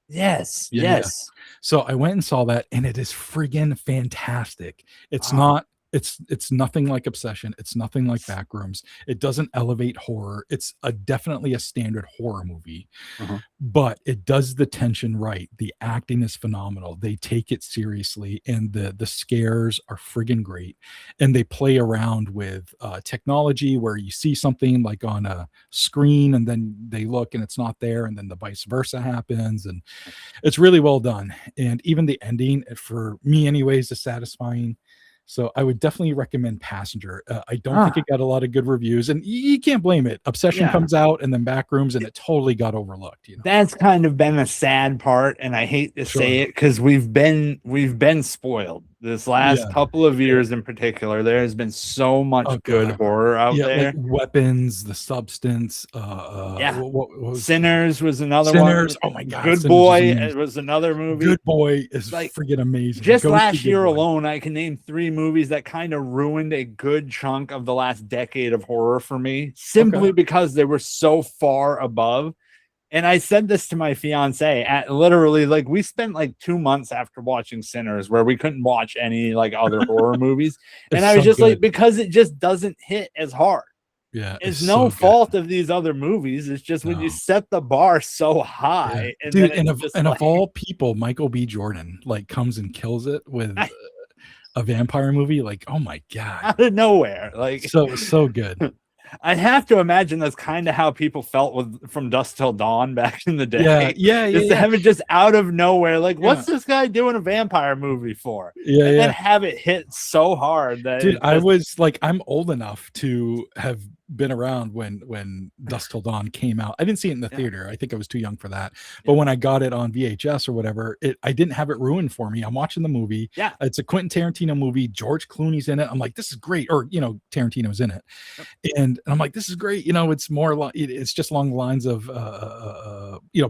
Yes. Yeah. Yes. So I went and saw that, and it is friggin' fantastic. It's nothing like Obsession. It's nothing like Backrooms. It doesn't elevate horror. It's definitely a standard horror movie, but it does the tension right. The acting is phenomenal. They take it seriously, and the scares are friggin' great. And they play around with technology where you see something like on a screen, and then they look and it's not there, and then the vice versa happens, and it's really well done. And even the ending, for me anyways, is satisfying. So I would definitely recommend Passenger. I don't think it got a lot of good reviews, and you can't blame it. Obsession comes out, and then Backrooms, and it totally got overlooked. That's kind of been a sad part, and I hate to say it because we've been spoiled this last couple of years in particular. There has been so much good horror out there. Like Weapons, The Substance, what Sinners was another Sinners, one. Oh my god, Good Sinners Boy was another movie. Good Boy is freaking amazing. Just last year alone, I can name 3 movies that kind of ruined a good chunk of the last decade of horror for me, simply because they were so far above. And I said this to my fiance at literally, like, we spent like 2 months after watching Sinners where we couldn't watch any like other horror movies. And I was just like, because it just doesn't hit as hard. Yeah, it's no fault of these other movies. It's just when you set the bar so high, and dude, and of all people, Michael B. Jordan like comes and kills it with a vampire movie. Like, oh my god, out of nowhere, like so good. I have to imagine that's kind of how people felt with From Dusk Till Dawn back in the day. To have it just out of nowhere, like, what's this guy doing a vampire movie for? Then have it hit so hard that, dude, I was like, I'm old enough to have been around when Dusk Till Dawn came out. I didn't see it in the theater. I think I was too young for that. But when I got it on VHS or whatever, I didn't have it ruined for me. I'm watching the movie. It's a Quentin Tarantino movie. George Clooney's in it. I'm like, this is great. Or, Tarantino's in it. And I'm like, this is great. It's more it's just along the lines of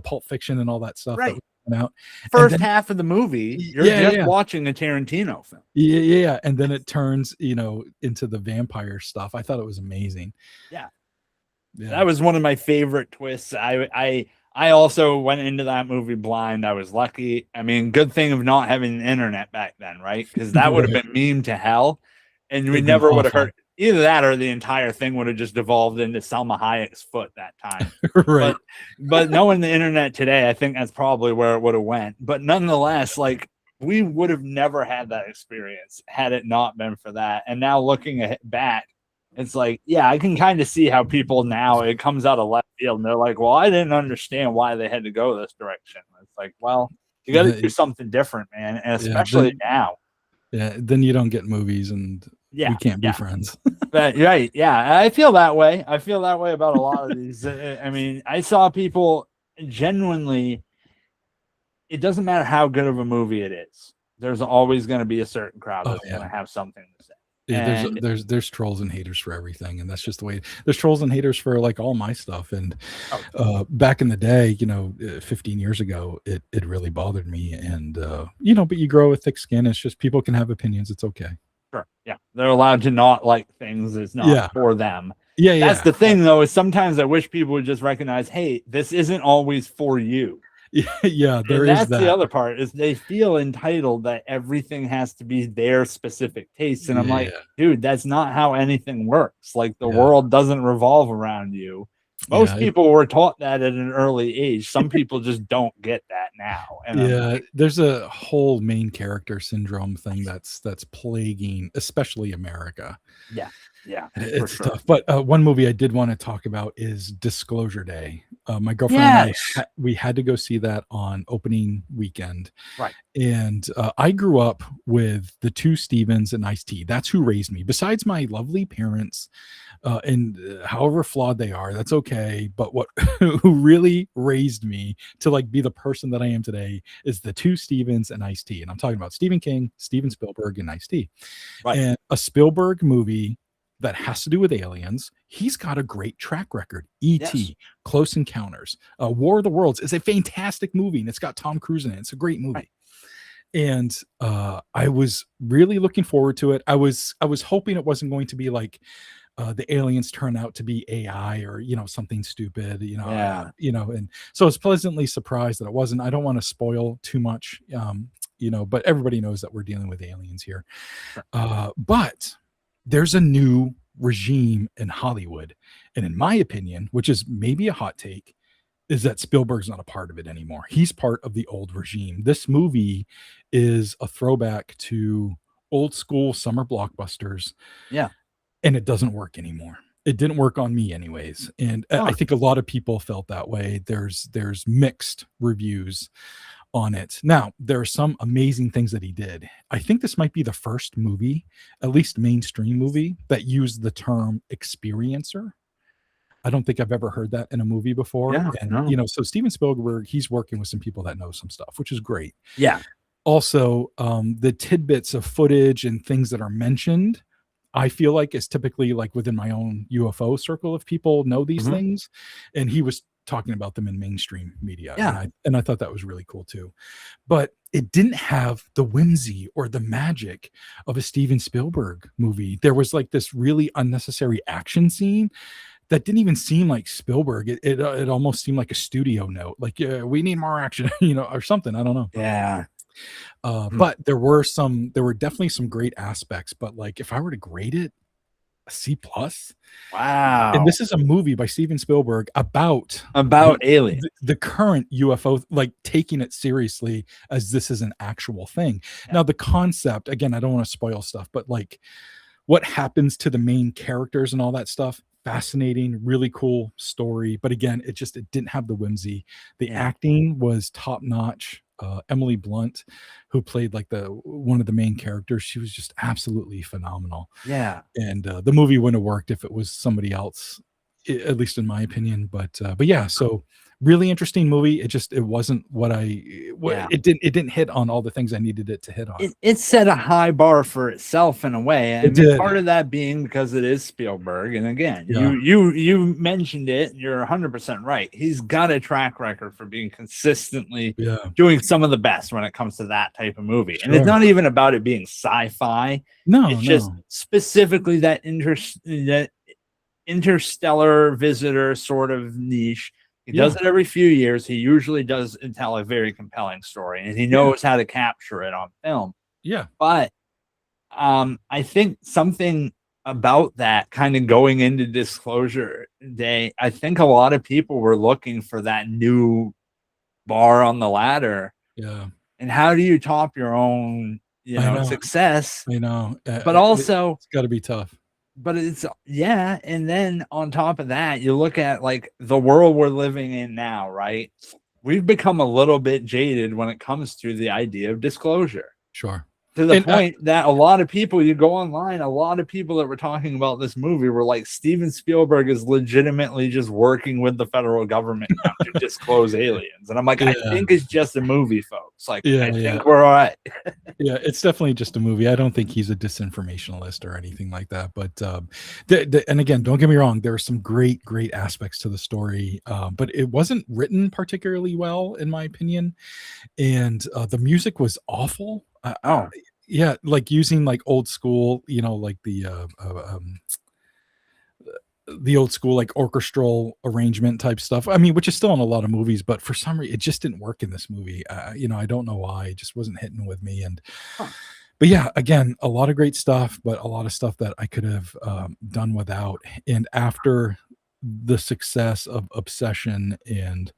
Pulp Fiction and all that stuff that went out. First half of the movie, you're just watching a Tarantino film. And then it turns into the vampire stuff. I thought it was amazing. That was one of my favorite twists. I also went into that movie blind. I was lucky. I mean, good thing of not having the internet back then, right? Because that would have been meme to hell, and we never would have heard either that, or the entire thing would have just devolved into Selma Hayek's foot that time. But knowing the internet today, I think that's probably where it would have went. But nonetheless, like, we would have never had that experience had it not been for that. And now looking back, it's like, I can kind of see how people now, it comes out of left field and they're like, well, I didn't understand why they had to go this direction. It's like, well, you got to do something different, man. And especially now. Yeah. Then you don't get movies, and we can't be friends. Right. Yeah. I feel that way. I feel that way about a lot of these. I mean, I saw people genuinely, it doesn't matter how good of a movie it is. There's always going to be a certain crowd that's going to have something to say. Yeah, there's trolls and haters for everything, and that's just the way. There's trolls and haters for like all my stuff, and back in the day, 15 years ago, it really bothered me, and but you grow a thick skin. It's just people can have opinions. It's okay. Sure. Yeah, they're allowed to not like things. It's not for them. That's the thing, though. Is sometimes I wish people would just recognize, hey, this isn't always for you. That's the other part, is they feel entitled that everything has to be their specific taste, and I'm like, dude, that's not how anything works. Like, the world doesn't revolve around you. Most people were taught that at an early age. Some people just don't get that now. And there's a whole main character syndrome thing that's plaguing especially America. It's tough. But one movie I did want to talk about is Disclosure Day. My girlfriend and I, we had to go see that on opening weekend. Right. And I grew up with the two Stevens and Ice-T. That's who raised me. Besides my lovely parents, and however flawed they are, that's okay. But what who really raised me to like be the person that I am today is the two Stevens and Ice-T. And I'm talking about Stephen King, Steven Spielberg, and Ice-T. Right. And a Spielberg movie that has to do with aliens. He's got a great track record. E.T., Close Encounters, War of the Worlds is a fantastic movie, and it's got Tom Cruise in it. It's a great movie. Right. And I was really looking forward to it. I was hoping it wasn't going to be like the aliens turn out to be AI or, something stupid, Yeah. and so I was pleasantly surprised that it wasn't. I don't want to spoil too much, but everybody knows that we're dealing with aliens here. But there's a new regime in Hollywood. And in my opinion, which is maybe a hot take, is that Spielberg's not a part of it anymore. He's part of the old regime. This movie is a throwback to old school summer blockbusters. Yeah. And it doesn't work anymore. It didn't work on me anyways. And I think a lot of people felt that way. There's mixed reviews on it. Now, there are some amazing things that he did. I think this might be the first movie, at least mainstream movie, that used the term experiencer. I don't think I've ever heard that in a movie before. Yeah, and so Steven Spielberg, he's working with some people that know some stuff, which is great. Yeah. Also, the tidbits of footage and things that are mentioned, I feel like is typically like within my own UFO circle of people know these things. And he was talking about them in mainstream media. Yeah. And I thought that was really cool too. But it didn't have the whimsy or the magic of a Steven Spielberg movie. There was like this really unnecessary action scene that didn't even seem like Spielberg. It almost seemed like a studio note, like, we need more action, or something. I don't know. Yeah. But there were definitely some great aspects, but like if I were to grade it a C+, wow. and this is a movie by Steven Spielberg about aliens, the current UFO, like taking it seriously as this is an actual thing. Now the concept, again, I don't want to spoil stuff, but like what happens to the main characters and all that stuff, fascinating, really cool story. But again, it didn't have the whimsy. The acting was top notch. Emily Blunt, who played like one of the main characters, she was just absolutely phenomenal. Yeah. And the movie wouldn't have worked if it was somebody else, at least in my opinion. But yeah, so really interesting movie. It wasn't it didn't hit on all the things I needed it to hit on. It set a high bar for itself in a way. It did. Part of that being because it is Spielberg. And again, Yeah. you mentioned it, and you're 100% right. He's got a track record for being consistently doing some of the best when it comes to that type of movie. Sure. And it's not even about it being sci-fi. It's just specifically that interstellar visitor sort of niche. He does it every few years. He usually does tell a very compelling story, and he knows how to capture it on film. Yeah. But I think something about that kind of going into Disclosure Day, I think a lot of people were looking for that new bar on the ladder. Yeah. And how do you top your own, success? I know. But also, it's got to be tough. But and then on top of that, you look at like the world we're living in now, right? We've become a little bit jaded when it comes to the idea of disclosure. Sure. To the point that a lot of people, you go online, a lot of people that were talking about this movie were like, Steven Spielberg is legitimately just working with the federal government now to disclose aliens. And I'm like, I think it's just a movie, folks. Like, I think we're all right. Yeah, it's definitely just a movie. I don't think he's a disinformationalist or anything like that. But and again, don't get me wrong, there are some great aspects to the story, but it wasn't written particularly well, in my opinion. And the music was awful. Yeah, like using like old school, like the old school like orchestral arrangement type stuff. I mean, which is still in a lot of movies, but for some reason it just didn't work in this movie. I don't know why. It just wasn't hitting with me. And but yeah, again, a lot of great stuff, but a lot of stuff that I could have done without. And after the success of Obsession and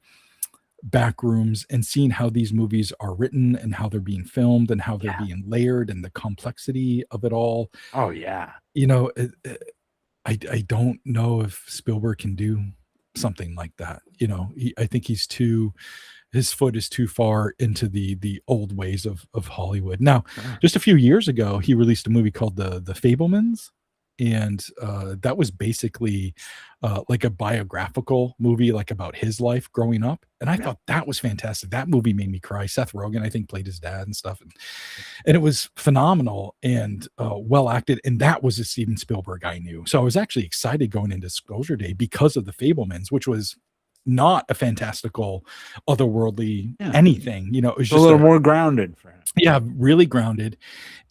Backrooms and seeing how these movies are written and how they're being filmed and how they're being layered and the complexity of it all. Oh yeah. I don't know if Spielberg can do something like that. I think his foot is too far into the old ways of Hollywood. Now, just a few years ago, he released a movie called The Fabelmans. And that was basically like a biographical movie, like about his life growing up. And I thought that was fantastic. That movie made me cry. Seth Rogen, I think, played his dad and stuff. And it was phenomenal and well acted. And that was a Steven Spielberg I knew. So I was actually excited going into Disclosure Day because of The Fabelmans, which was not a fantastical, otherworldly anything. You know, it was just a little more grounded for him. Yeah, really grounded.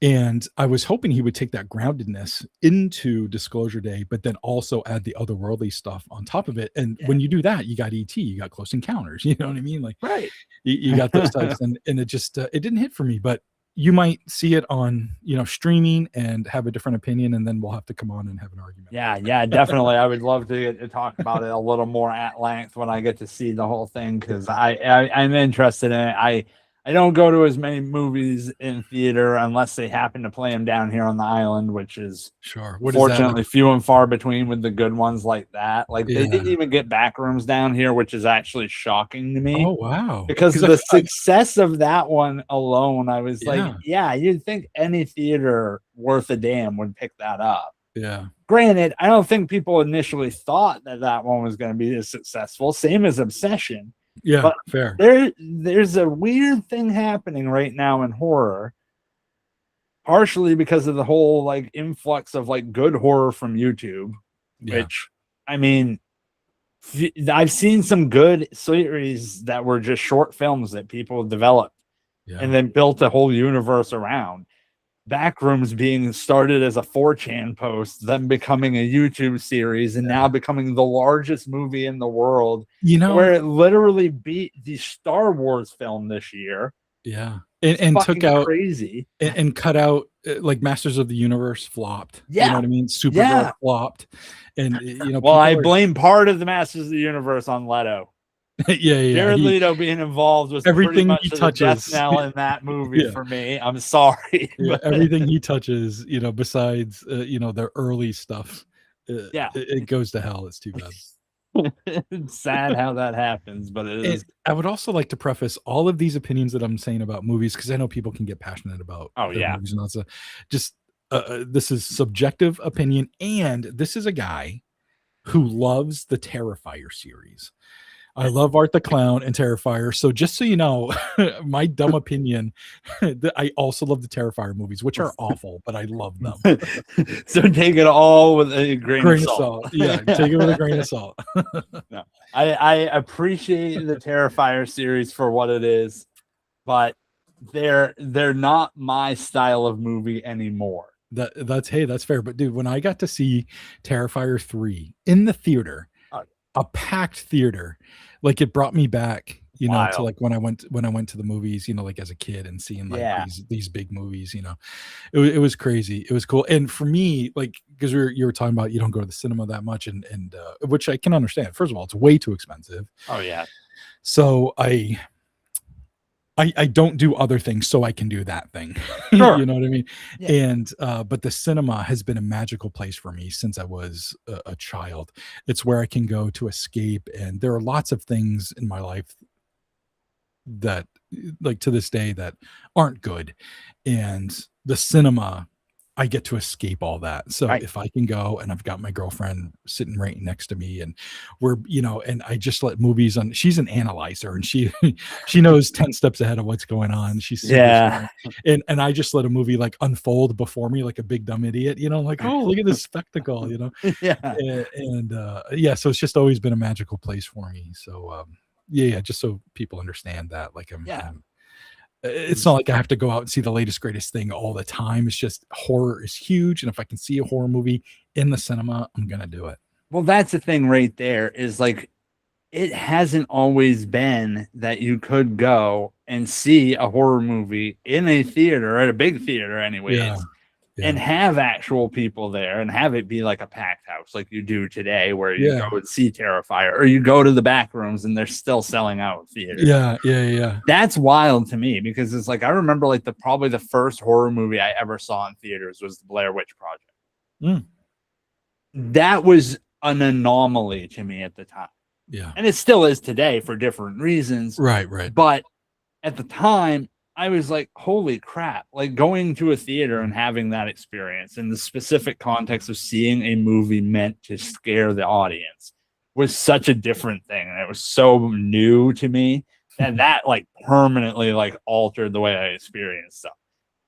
And I was hoping he would take that groundedness into Disclosure Day, but then also add the otherworldly stuff on top of it. And when you do that, you got ET, you got Close Encounters. You know what I mean? Like, right. You got those types, and it just it didn't hit for me. But you might see it on, you know, streaming and have a different opinion, and then we'll have to come on and have an argument. Yeah, definitely. I would love to get to talk about it a little more at length when I get to see the whole thing, because I'm interested in it. I don't go to as many movies in theater unless they happen to play them down here on the island, which is fortunately few and far between with the good ones like that. Like they didn't even get back rooms down here, which is actually shocking to me. Oh, wow. Because the success of that one alone, I was like, you'd think any theater worth a damn would pick that up. Yeah. Granted, I don't think people initially thought that one was going to be as successful. Same as Obsession. Yeah, but fair. There's a weird thing happening right now in horror, partially because of the whole like influx of like good horror from YouTube, which I mean, I've seen some good series that were just short films that people developed and then built a whole universe around. Backrooms being started as a 4chan post, then becoming a YouTube series, and now becoming the largest movie in the world. You know, where it literally beat the Star Wars film this year. Yeah, and took out crazy and cut out like Masters of the Universe flopped. You know what I mean? Supergirl flopped, and you know. Well, I blame part of the Masters of the Universe on Leto. Jared Leto being involved was everything pretty much he touches the death knell in that movie for me. I'm sorry. Everything he touches, you know, besides you know, the early stuff, it goes to hell. It's too bad. It's sad how that happens, but it is. I would also like to preface all of these opinions that I'm saying about movies, because I know people can get passionate about movies and all that. Just this is subjective opinion, and this is a guy who loves the Terrifier series. I love Art the Clown and Terrifier. So just so you know, my dumb opinion, I also love the Terrifier movies, which are awful, but I love them. So take it all with a grain of salt. Yeah, take it with a grain of salt. No, I appreciate the Terrifier series for what it is, but they're not my style of movie anymore. That's fair. But dude, when I got to see Terrifier 3 in the theater, a packed theater, like it brought me back, you know, to like when I went to the movies, you know, like as a kid and seeing like these big movies, you know, it was crazy. It was cool. And for me, like, because you were talking about you don't go to the cinema that much, and which I can understand. First of all, it's way too expensive. Oh yeah. So I don't do other things so I can do that thing. Sure. You know what I mean? Yeah. And but the cinema has been a magical place for me since I was a child. It's where I can go to escape, and there are lots of things in my life that, like, to this day, that aren't good, and the cinema, I get to escape all that. So if I can go, and I've got my girlfriend sitting right next to me, and we're, you know, and I just let movies on. She's an analyzer, and she knows 10 steps ahead of what's going on. She's smart. And I just let a movie like unfold before me like a big dumb idiot, you know, like, oh, look at this spectacle, you know. So it's just always been a magical place for me. So just so people understand that, like, it's not like I have to go out and see the latest, greatest thing all the time. It's just horror is huge. And if I can see a horror movie in the cinema, I'm going to do it. Well, that's the thing right there, is like, it hasn't always been that you could go and see a horror movie in a theater, at a big theater anyways, and have actual people there and have it be like a packed house like you do today, where you go and see Terrifier, or you go to the back rooms and they're still selling out theaters. Yeah. That's wild to me, because it's like, I remember like probably the first horror movie I ever saw in theaters was the Blair Witch Project. That was an anomaly to me at the time. Yeah. And it still is today for different reasons. Right. But at the time, I was like, holy crap, like going to a theater and having that experience in the specific context of seeing a movie meant to scare the audience was such a different thing. And it was so new to me, and that like permanently like altered the way I experienced stuff.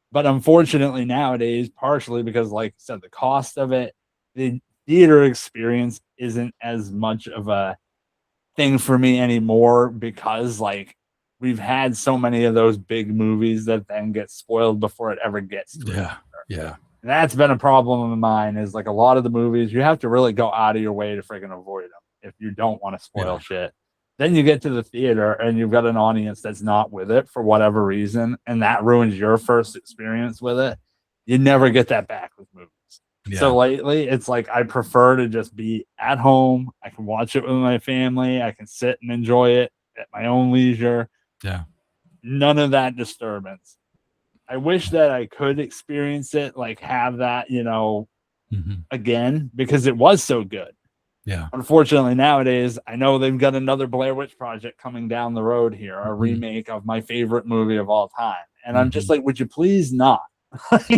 But unfortunately nowadays, partially because, like I said, the cost of it, the theater experience isn't as much of a thing for me anymore because like we've had so many of those big movies that then get spoiled before it ever gets to it. Yeah. And that's been a problem of mine is like a lot of the movies, you have to really go out of your way to freaking avoid them if you don't want to spoil shit. Then you get to the theater and you've got an audience that's not with it for whatever reason, and that ruins your first experience with it. You never get that back with movies. Yeah. So lately, it's like I prefer to just be at home. I can watch it with my family. I can sit and enjoy it at my own leisure. Yeah. None of that disturbance. I wish that I could experience it, like have that, again, because it was so good. Yeah. Unfortunately, nowadays, I know they've got another Blair Witch Project coming down the road here, a remake of my favorite movie of all time. And I'm just like, would you please not? Like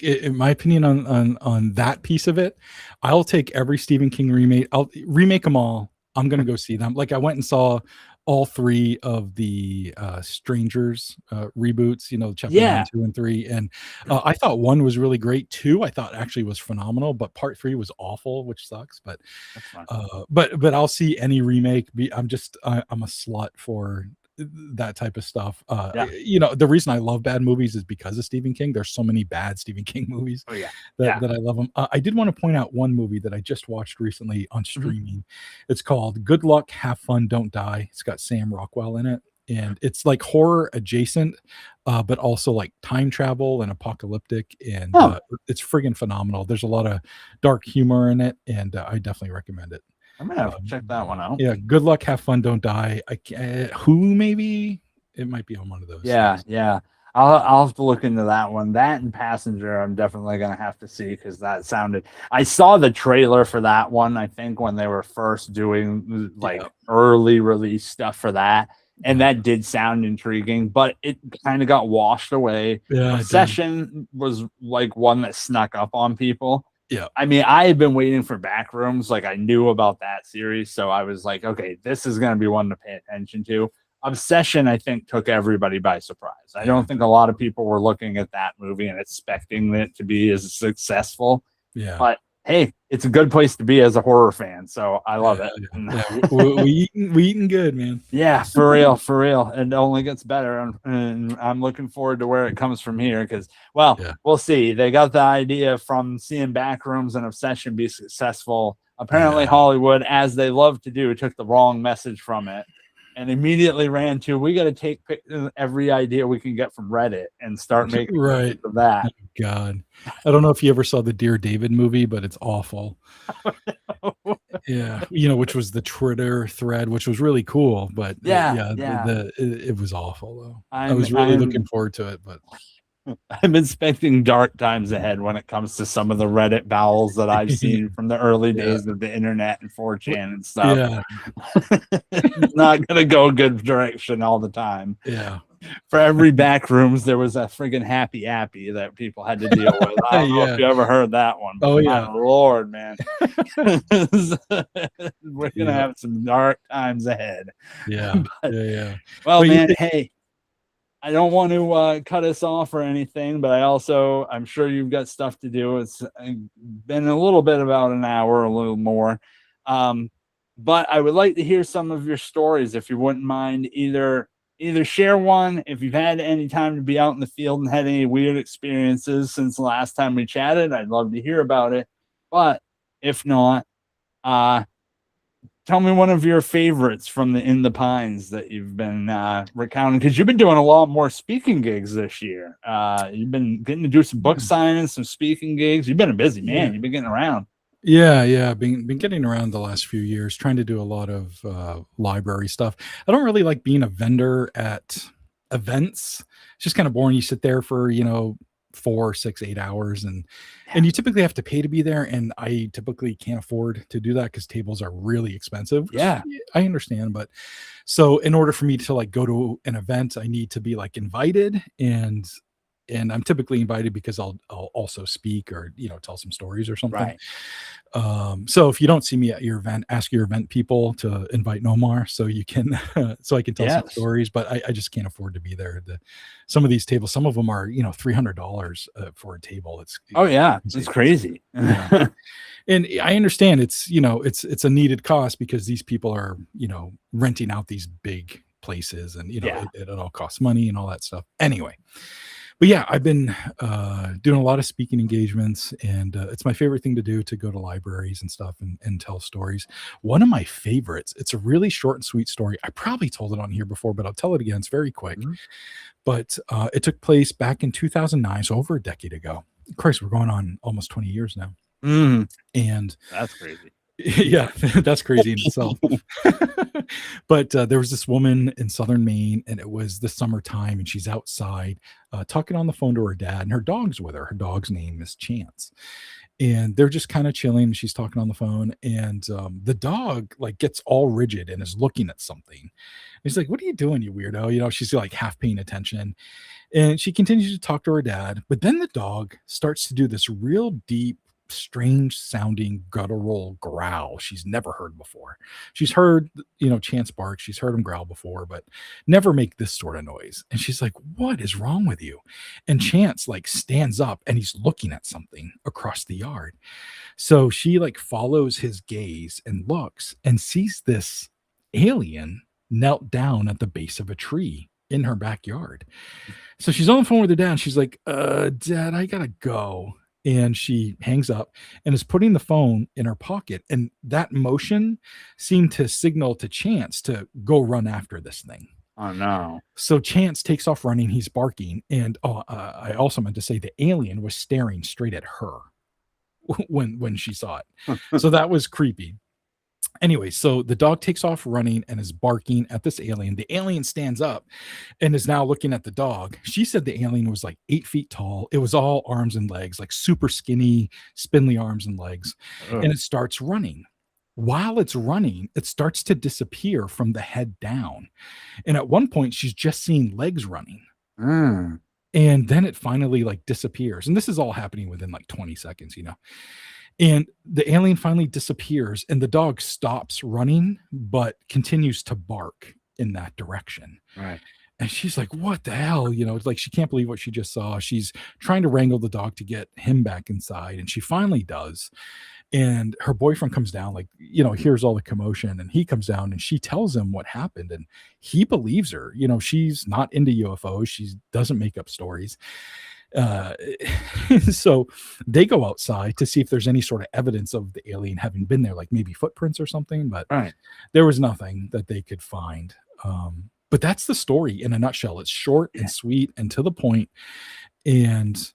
in my opinion on that piece of it, I'll take every Stephen King remake. I'll remake them all. I'm gonna go see them. Like I went and saw all 3 of the Strangers reboots, chapter 1, 2, and 3. And I thought 1 was really great. 2, I thought actually was phenomenal, but part 3 was awful, which sucks. But but I'll see any remake. I'm a slut for that type of stuff. The reason I love bad movies is because of Stephen King. There's so many bad Stephen King movies that I love them. I did want to point out one movie that I just watched recently on streaming. It's called Good Luck, Have Fun, Don't Die. It's got Sam Rockwell in it, and it's like horror adjacent, but also like time travel and apocalyptic, and it's friggin' phenomenal. There's a lot of dark humor in it, and I definitely recommend it. I'm gonna have to check that one out. Yeah, Good Luck, Have Fun, Don't Die. Who maybe it might be on one of those. Yeah. I'll have to look into that one. That and Passenger, I'm definitely gonna have to see because that sounded. I saw the trailer for that one. I think when they were first doing like early release stuff for that, and that did sound intriguing, but it kind of got washed away. Obsession was like one that snuck up on people. Yeah. I mean, I had been waiting for Backrooms. Like I knew about that series. So I was like, okay, this is going to be one to pay attention to. Obsession, I think, took everybody by surprise. I don't think a lot of people were looking at that movie and expecting it to be as successful. Yeah. But hey, it's a good place to be as a horror fan. So I love it. We eating good, man. Yeah, for real. It only gets better. And I'm looking forward to where it comes from here because, we'll see. They got the idea from seeing Backrooms and Obsession be successful. Apparently, Hollywood, as they love to do, took the wrong message from it and immediately ran to, we got to take every idea we can get from Reddit and start making of that. Oh, God. I don't know if you ever saw the Dear David movie, but it's awful. Yeah. Which was the Twitter thread, which was really cool, but it was awful though. I was really looking forward to it, but I'm expecting dark times ahead when it comes to some of the Reddit bowels that I've seen from the early days of the internet and 4chan and stuff. Yeah. It's not going to go a good direction all the time. Yeah. For every Backrooms, there was a friggin' happy appy that people had to deal with. I don't know if you ever heard that one. Oh, yeah. My Lord, man. We're going to have some dark times ahead. Yeah. Well, man, hey. I don't want to cut us off or anything, but I'm sure you've got stuff to do. It's been a little bit about an hour, a little more. But I would like to hear some of your stories, if you wouldn't mind. Either share one, if you've had any time to be out in the field and had any weird experiences since the last time we chatted. I'd love to hear about it. But if not, tell me one of your favorites from the In the Pines that you've been recounting, because you've been doing a lot more speaking gigs this year. You've been getting to do some book signings, some speaking gigs. You've been a busy man. You've been getting around. Yeah. Been getting around the last few years, trying to do a lot of library stuff. I don't really like being a vendor at events. It's just kind of boring. You sit there for 4, 6, 8 hours, and you typically have to pay to be there, and I typically can't afford to do that because tables are really expensive. Yeah, I understand, but so in order for me to like go to an event, I need to be like invited, and and I'm typically invited because I'll also speak or tell some stories or something. Right. So if you don't see me at your event, ask your event people to invite Nomar so you can so I can tell some stories. But I just can't afford to be there. Some of these tables, some of them are $300 for a table. It's crazy. Yeah. And I understand it's a needed cost because these people are renting out these big places, and it all costs money and all that stuff. Anyway, but yeah, I've been doing a lot of speaking engagements, and it's my favorite thing to do, to go to libraries and stuff and tell stories. One of my favorites, it's a really short and sweet story. I probably told it on here before, but I'll tell it again. It's very quick. Mm-hmm. But it took place back in 2009, so over a decade ago. Christ, we're going on almost 20 years now. And that's crazy. Yeah, that's crazy in itself. But there was this woman in southern Maine, and it was the summertime, and she's outside talking on the phone to her dad, and her dog's with her. Her dog's name is Chance. And they're just kind of chilling. She's talking on the phone, and the dog gets all rigid and is looking at something. He's like, "What are you doing, you weirdo?" She's half paying attention. And she continues to talk to her dad, but then the dog starts to do this real deep, strange sounding guttural growl she's never heard before. She's heard, Chance bark, she's heard him growl before, but never make this sort of noise. And she's like, "What is wrong with you?" And Chance stands up, and he's looking at something across the yard. So she follows his gaze and looks and sees this alien knelt down at the base of a tree in her backyard. So she's on the phone with her dad, and she's like, "Dad, I gotta go." And she hangs up and is putting the phone in her pocket. And that motion seemed to signal to Chance to go run after this thing. Oh, no. So Chance takes off running. He's barking. And I also meant to say the alien was staring straight at her when she saw it. So that was creepy. Anyway, so the dog takes off running and is barking at this alien. The alien stands up and is now looking at the dog. She said the alien was 8 feet tall. It was all arms and legs, super skinny, spindly arms and legs. And it starts running. While it's running, it starts to disappear from the head down. And at one point, she's just seeing legs running. And then it finally disappears. And this is all happening within 20 seconds, And the alien finally disappears, and the dog stops running, but continues to bark in that direction. Right. And she's like, "What the hell?" It's she can't believe what she just saw. She's trying to wrangle the dog to get him back inside. And she finally does. And her boyfriend comes down, hears all the commotion, and he comes down, and she tells him what happened. And he believes her. She's not into UFOs. She doesn't make up stories. So they go outside to see if there's any sort of evidence of the alien having been there, maybe footprints or something, but there was nothing that they could find. But that's the story in a nutshell. It's short and sweet and to the point. And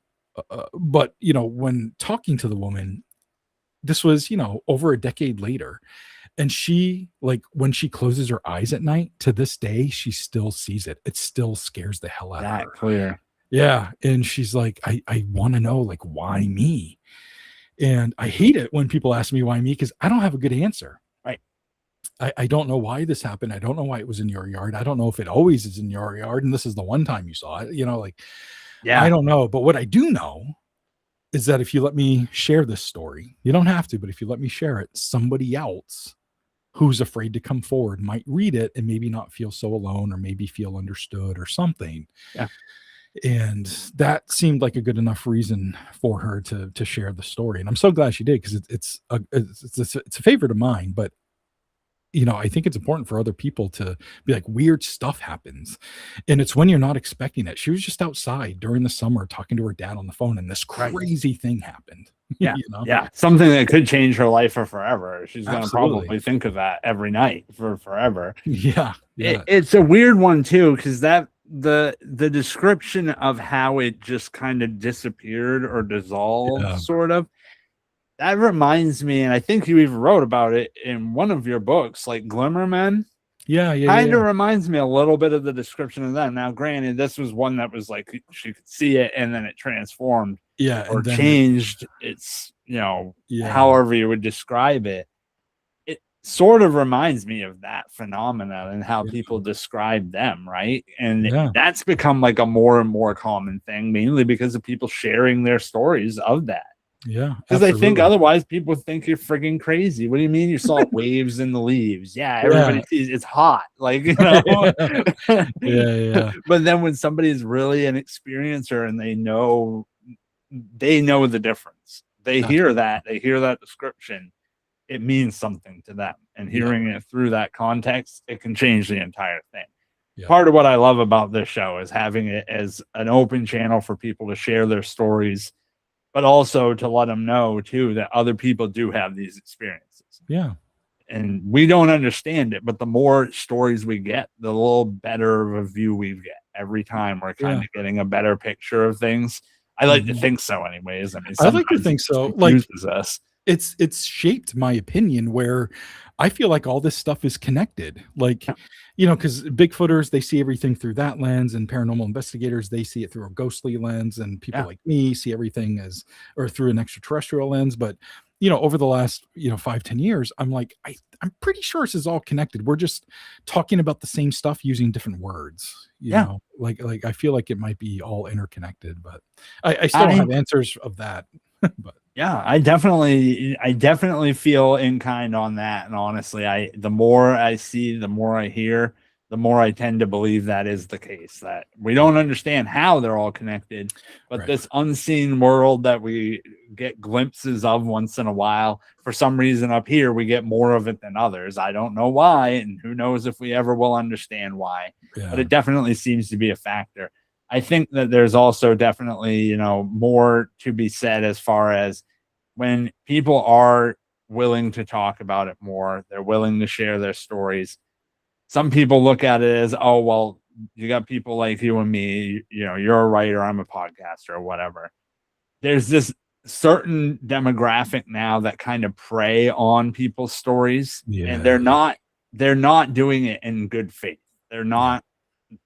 but when talking to the woman, this was over a decade later, and she when she closes her eyes at night, to this day she still sees it. It still scares the hell out of her. That clear. Yeah. And she's like, I want to know, why me? And I hate it when people ask me why me, because I don't have a good answer. Right. I don't know why this happened. I don't know why it was in your yard. I don't know if it always is in your yard and this is the one time you saw it, I don't know. But what I do know is that if you let me share this story, you don't have to, but if you let me share it, somebody else who's afraid to come forward might read it and maybe not feel so alone, or maybe feel understood or something. Yeah. And that seemed like a good enough reason for her to share the story. And I'm so glad she did, because it's a favorite of mine. But I think it's important for other people to be weird stuff happens. And it's when you're not expecting it. She was just outside during the summer talking to her dad on the phone, and this crazy thing happened. Yeah. Yeah. Something that could change her life for forever. She's going to probably think of that every night for forever. Yeah. It's a weird one too, because the description of how it just kind of disappeared or dissolved, sort of, that reminds me, and I think you even wrote about it in one of your books, Glimmermen. Kind of reminds me a little bit of the description of that. Now, granted, this was one that was she could see it and then it transformed, or changed its, however you would describe it. sort of reminds me of that phenomenon and how people describe them, right? And that's become like a more and more common thing, mainly because of people sharing their stories of that. Yeah, because I think otherwise people think you're frigging crazy. What do you mean you saw waves in the leaves? Yeah, everybody sees it's hot, like, you know. yeah. But then when somebody is really an experiencer and they know the difference, they hear that description, it means something to them, and hearing it through that context, it can change the entire thing. Part of what I love about this show is having it as an open channel for people to share their stories, but also to let them know too that other people do have these experiences. Yeah. And we don't understand it, but the more stories we get, the little better of a view we get. Every time we're kind of getting a better picture of things. I like to think so anyways. I mean, I like to think so. Like, us. It's shaped my opinion where I feel like all this stuff is connected. Like, you know, because Bigfooters, they see everything through that lens, and paranormal investigators, they see it through a ghostly lens, and people like me see everything or through an extraterrestrial lens. But, you know, over the last, 5-10 years, I'm like, I'm pretty sure this is all connected. We're just talking about the same stuff using different words. You know, like I feel like it might be all interconnected, but I still don't have answers of that. But yeah, I definitely feel in kind on that. And honestly, the more I see, the more I hear, the more I tend to believe that is the case, that we don't understand how they're all connected, but this unseen world that we get glimpses of once in a while, for some reason up here, we get more of it than others. I don't know why, and who knows if we ever will understand why, but it definitely seems to be a factor. I think that there's also definitely, more to be said as far as when people are willing to talk about it more, they're willing to share their stories. Some people look at it as, oh, well, you got people like you and me, you're a writer, I'm a podcaster or whatever. There's this certain demographic now that kind of prey on people's stories, and they're not doing it in good faith. They're not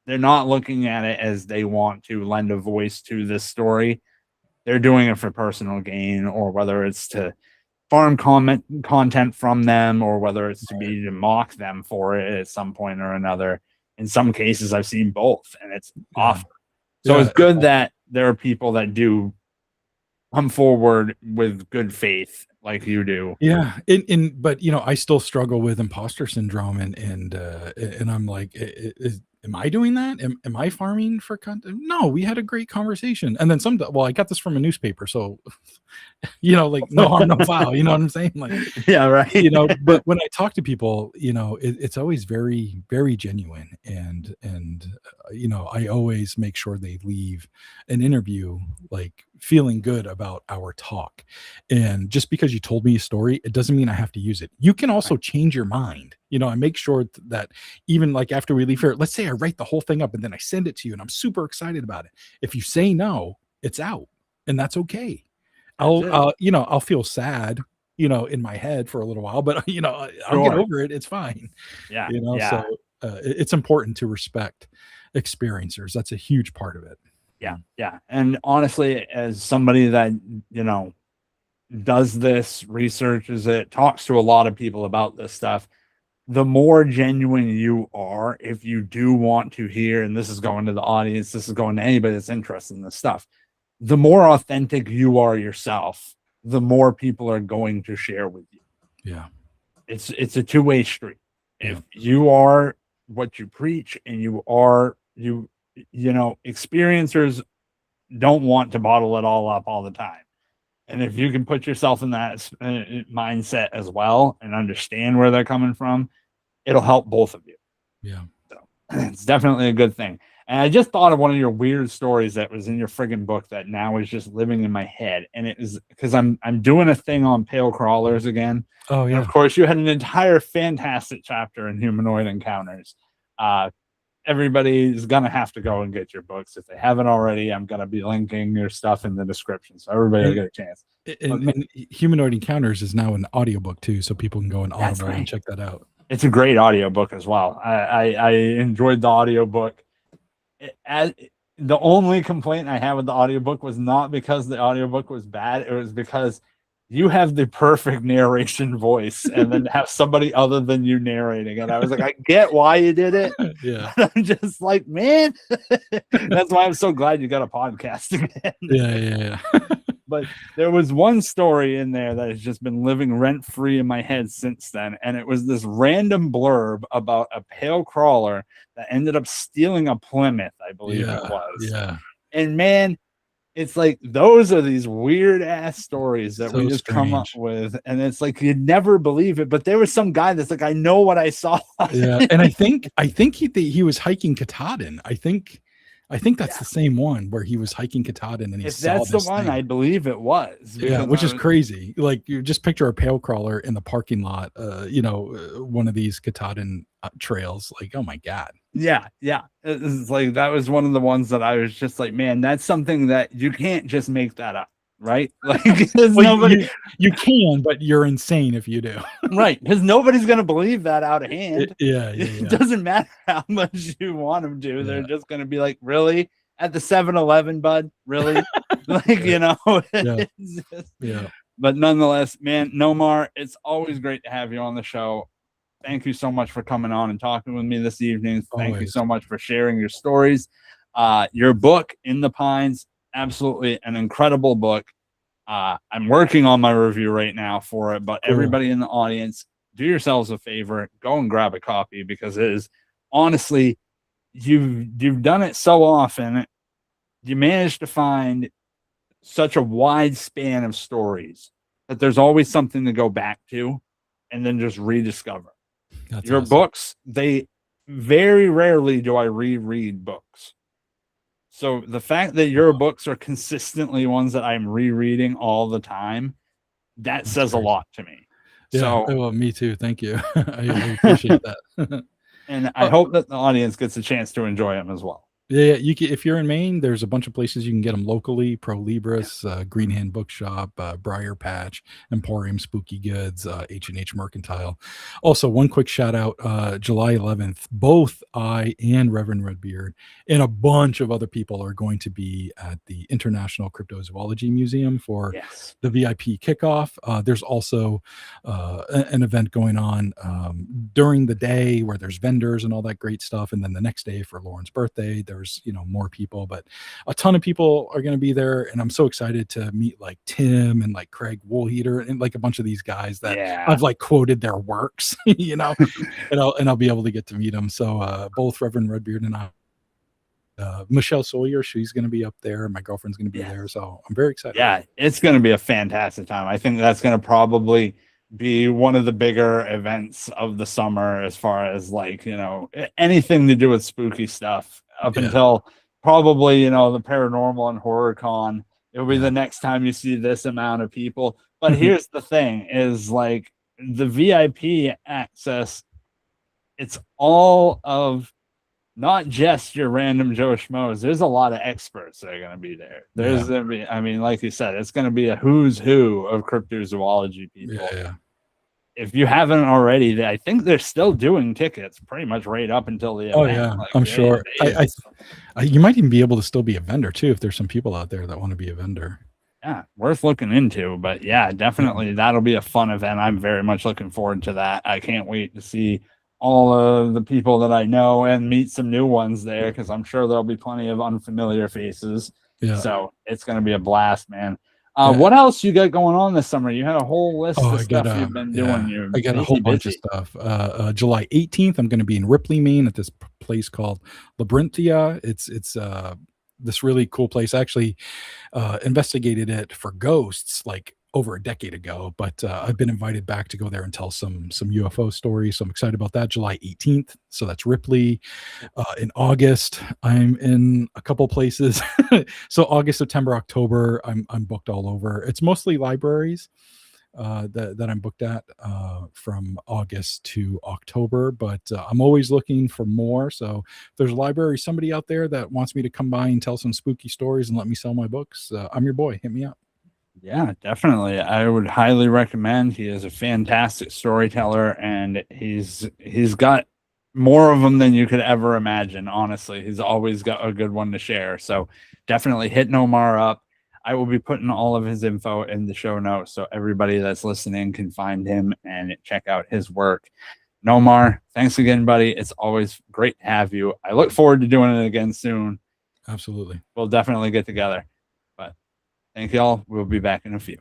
looking at it as they want to lend a voice to this story. They're doing it for personal gain, or whether it's to farm content from them, or whether it's to mock them for it at some point or another. In some cases, I've seen both, and it's awful. So it's good that there are people that do come forward with good faith like you do. Yeah. But I still struggle with imposter syndrome, and I'm like, am I doing that? Am I farming for content? No, we had a great conversation. And then I got this from a newspaper. So, like no harm, no foul, you know what I'm saying? Like, yeah, right. But when I talk to people, it's always very, very genuine. And I always make sure they leave an interview like feeling good about our talk. And just because you told me a story, it doesn't mean I have to use it. You can also change your mind. I make sure that even like after we leave here, let's say I write the whole thing up and then I send it to you and I'm super excited about it. If you say no, it's out, and that's okay. I'll feel sad, in my head for a little while, but I'll get over it. It's fine. Yeah. So it's important to respect experiencers. That's a huge part of it. Yeah. And honestly, as somebody that, does this, researches it, talks to a lot of people about this stuff, the more genuine you are, if you do want to hear, and this is going to the audience, this is going to anybody that's interested in this stuff, the more authentic you are yourself, the more people are going to share with you. Yeah. It's a two-way street. If you are what you preach, and experiencers don't want to bottle it all up all the time. And if you can put yourself in that mindset as well and understand where they're coming from, it'll help both of you. Yeah. So it's definitely a good thing. And I just thought of one of your weird stories that was in your friggin' book that now is just living in my head. And it is because I'm doing a thing on pale crawlers again. Oh, yeah. And of course, you had an entire fantastic chapter in humanoid encounters. Everybody is going to have to go and get your books. If they haven't already, I'm going to be linking your stuff in the description, so everybody will get a chance. And Humanoid Encounters is now an audiobook too, so people can go on Audible and check that out. It's a great audiobook as well. I enjoyed the audiobook. The only complaint I had with the audiobook was not because the audiobook was bad. It was because you have the perfect narration voice, and then have somebody other than you narrating. And I was like, I get why you did it. Yeah. I'm just like, man, that's why I'm so glad you got a podcast again. Yeah. But there was one story in there that has just been living rent free in my head since then. And it was this random blurb about a pale crawler that ended up stealing a Plymouth, I believe it was. Yeah. And man, it's like those are these weird ass stories that So we just come up strange. with, and it's like you'd never believe it. But there was some guy that's like, I know what I saw. Yeah, and I think he was hiking Katahdin. I think that's the same one where he was hiking Katahdin and he If saw that's the this one, thing. I believe it was. Yeah, which is crazy. Like, you just picture a pale crawler in the parking lot, one of these Katahdin trails. Like, oh my God. Yeah. It's like that was one of the ones that I was just like, man, that's something that you can't just make that up, right? Like, nobody. You can, but you're insane if you do. Right, because nobody's gonna believe that out of hand. Yeah. It doesn't matter how much you want them to. They're just gonna be like, really? At the 7-Eleven, bud? Really? Like, Yeah. But nonetheless, man, Nomar, it's always great to have you on the show. Thank you so much for coming on and talking with me this evening. Thank you so much for sharing your stories. Your book, In the Pines, absolutely an incredible book. I'm working on my review right now for it, but everybody in the audience, do yourselves a favor, go and grab a copy, because it is honestly, you've done it so often. You managed to find such a wide span of stories that there's always something to go back to and then just rediscover. That's your awesome. Books, they very rarely do I reread books. So the fact that your books are consistently ones that I'm rereading all the time, that says a lot to me. Yeah, so, well, me too. Thank you. I appreciate that. And I hope that the audience gets a chance to enjoy them as well. Yeah, you can, if you're in Maine, there's a bunch of places you can get them locally: Pro Libris, Green Hand Bookshop, Briar Patch, Emporium Spooky Goods, H&H Mercantile. Also, one quick shout out: July 11th, both I and Reverend Redbeard and a bunch of other people are going to be at the International Cryptozoology Museum for the VIP kickoff. There's also an event going on during the day where there's vendors and all that great stuff, and then the next day for Lauren's birthday, there's more people, but a ton of people are going to be there, and I'm so excited to meet like Tim and like Craig Woolheater and like a bunch of these guys that I've like quoted their works, and I'll be able to get to meet them. So both Reverend Redbeard and I, Michelle Sawyer, she's going to be up there. My girlfriend's going to be there, so I'm very excited. Yeah, it's going to be a fantastic time. I think that's going to probably be one of the bigger events of the summer, as far as like anything to do with spooky stuff. Up until probably the paranormal and horror con, it'll be the next time you see this amount of people. But here's the thing: is like the VIP access. It's all of not just your random Joe Schmoes. There's a lot of experts that are going to be there. There's going to be, I mean, like you said, it's going to be a who's who of cryptozoology people. Yeah. If you haven't already, I think they're still doing tickets pretty much right up until the event. Oh yeah, like, I'm sure. You might even be able to still be a vendor too if there's some people out there that want to be a vendor. Yeah, worth looking into. But yeah, definitely that'll be a fun event. I'm very much looking forward to that. I can't wait to see all of the people that I know and meet some new ones there, because I'm sure there'll be plenty of unfamiliar faces. Yeah. So it's going to be a blast, man. What else you got going on this summer? You had a whole list of stuff you've been doing. I got a whole bunch of stuff. July 18th, I'm going to be in Ripley, Maine, at this place called Labyrinthia. It's this really cool place. I actually investigated it for ghosts like over a decade ago, but I've been invited back to go there and tell some UFO stories. So I'm excited about that. July 18th. So that's Ripley. In August, I'm in a couple places. So August, September, October, I'm booked all over. It's mostly libraries that I'm booked at from August to October, but I'm always looking for more. So if there's a library, somebody out there that wants me to come by and tell some spooky stories and let me sell my books, I'm your boy. Hit me up. Yeah, definitely. I would highly recommend. He is a fantastic storyteller, and he's got more of them than you could ever imagine. Honestly, he's always got a good one to share. So definitely hit Nomar up. I will be putting all of his info in the show notes so everybody that's listening can find him and check out his work. Nomar, thanks again, buddy. It's always great to have you. I look forward to doing it again soon. Absolutely. We'll definitely get together. But thank you all. We'll be back in a few.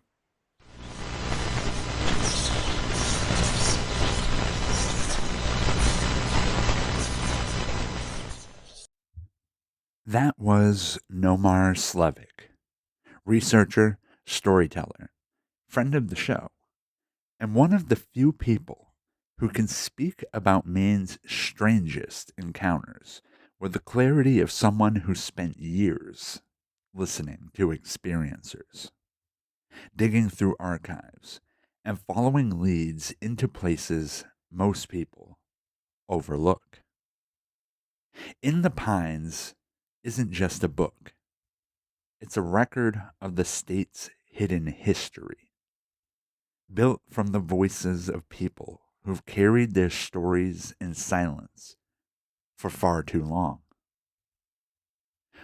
That was Nomar Slevik, researcher, storyteller, friend of the show, and one of the few people who can speak about Maine's strangest encounters with the clarity of someone who spent years listening to experiencers, digging through archives, and following leads into places most people overlook. In the Pines isn't just a book. It's a record of the state's hidden history, built from the voices of people who've carried their stories in silence for far too long.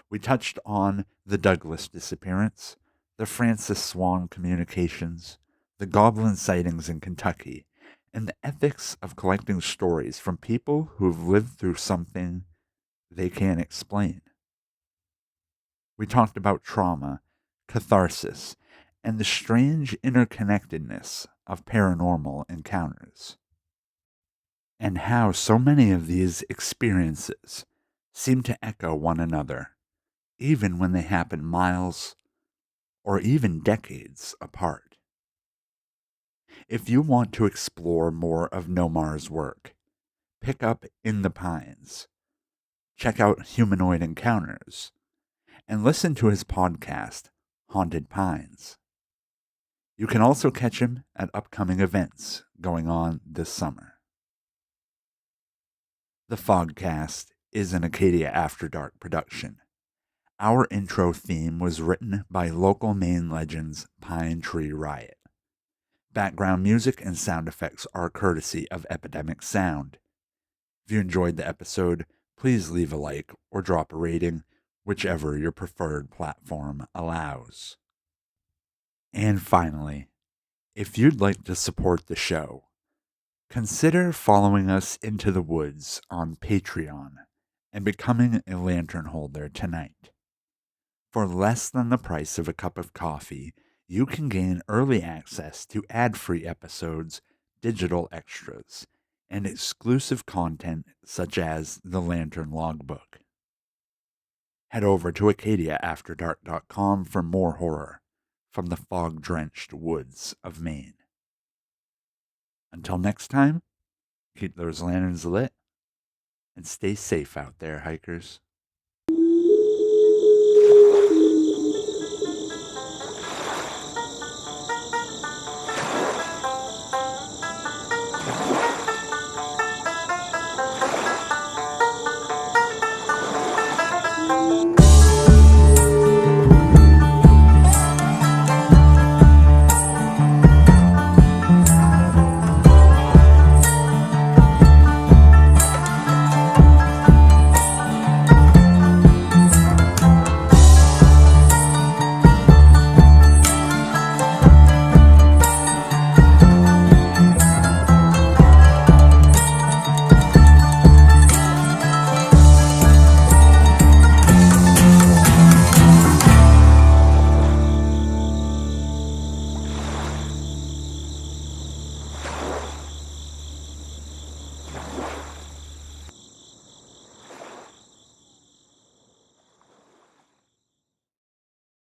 We touched on the Douglas disappearance, the Francis Swan communications, the goblin sightings in Kentucky, and the ethics of collecting stories from people who've lived through something they can't explain. We talked about trauma, catharsis, and the strange interconnectedness of paranormal encounters, and how so many of these experiences seem to echo one another, even when they happen miles or even decades apart. If you want to explore more of Nomar's work, pick up In the Pines, check out Humanoid Encounters, and listen to his podcast, Haunted Pines. You can also catch him at upcoming events going on this summer. The Fogcast is an Acadia After Dark production. Our intro theme was written by local Maine legends Pine Tree Riot. Background music and sound effects are courtesy of Epidemic Sound. If you enjoyed the episode, please leave a like or drop a rating, whichever your preferred platform allows. And finally, if you'd like to support the show, consider following us into the woods on Patreon and becoming a lantern holder tonight. For less than the price of a cup of coffee, you can gain early access to ad-free episodes, digital extras, and exclusive content such as the Lantern Logbook. Head over to AcadiaAfterDark.com for more horror from the fog-drenched woods of Maine. Until next time, keep those lanterns lit and stay safe out there, hikers.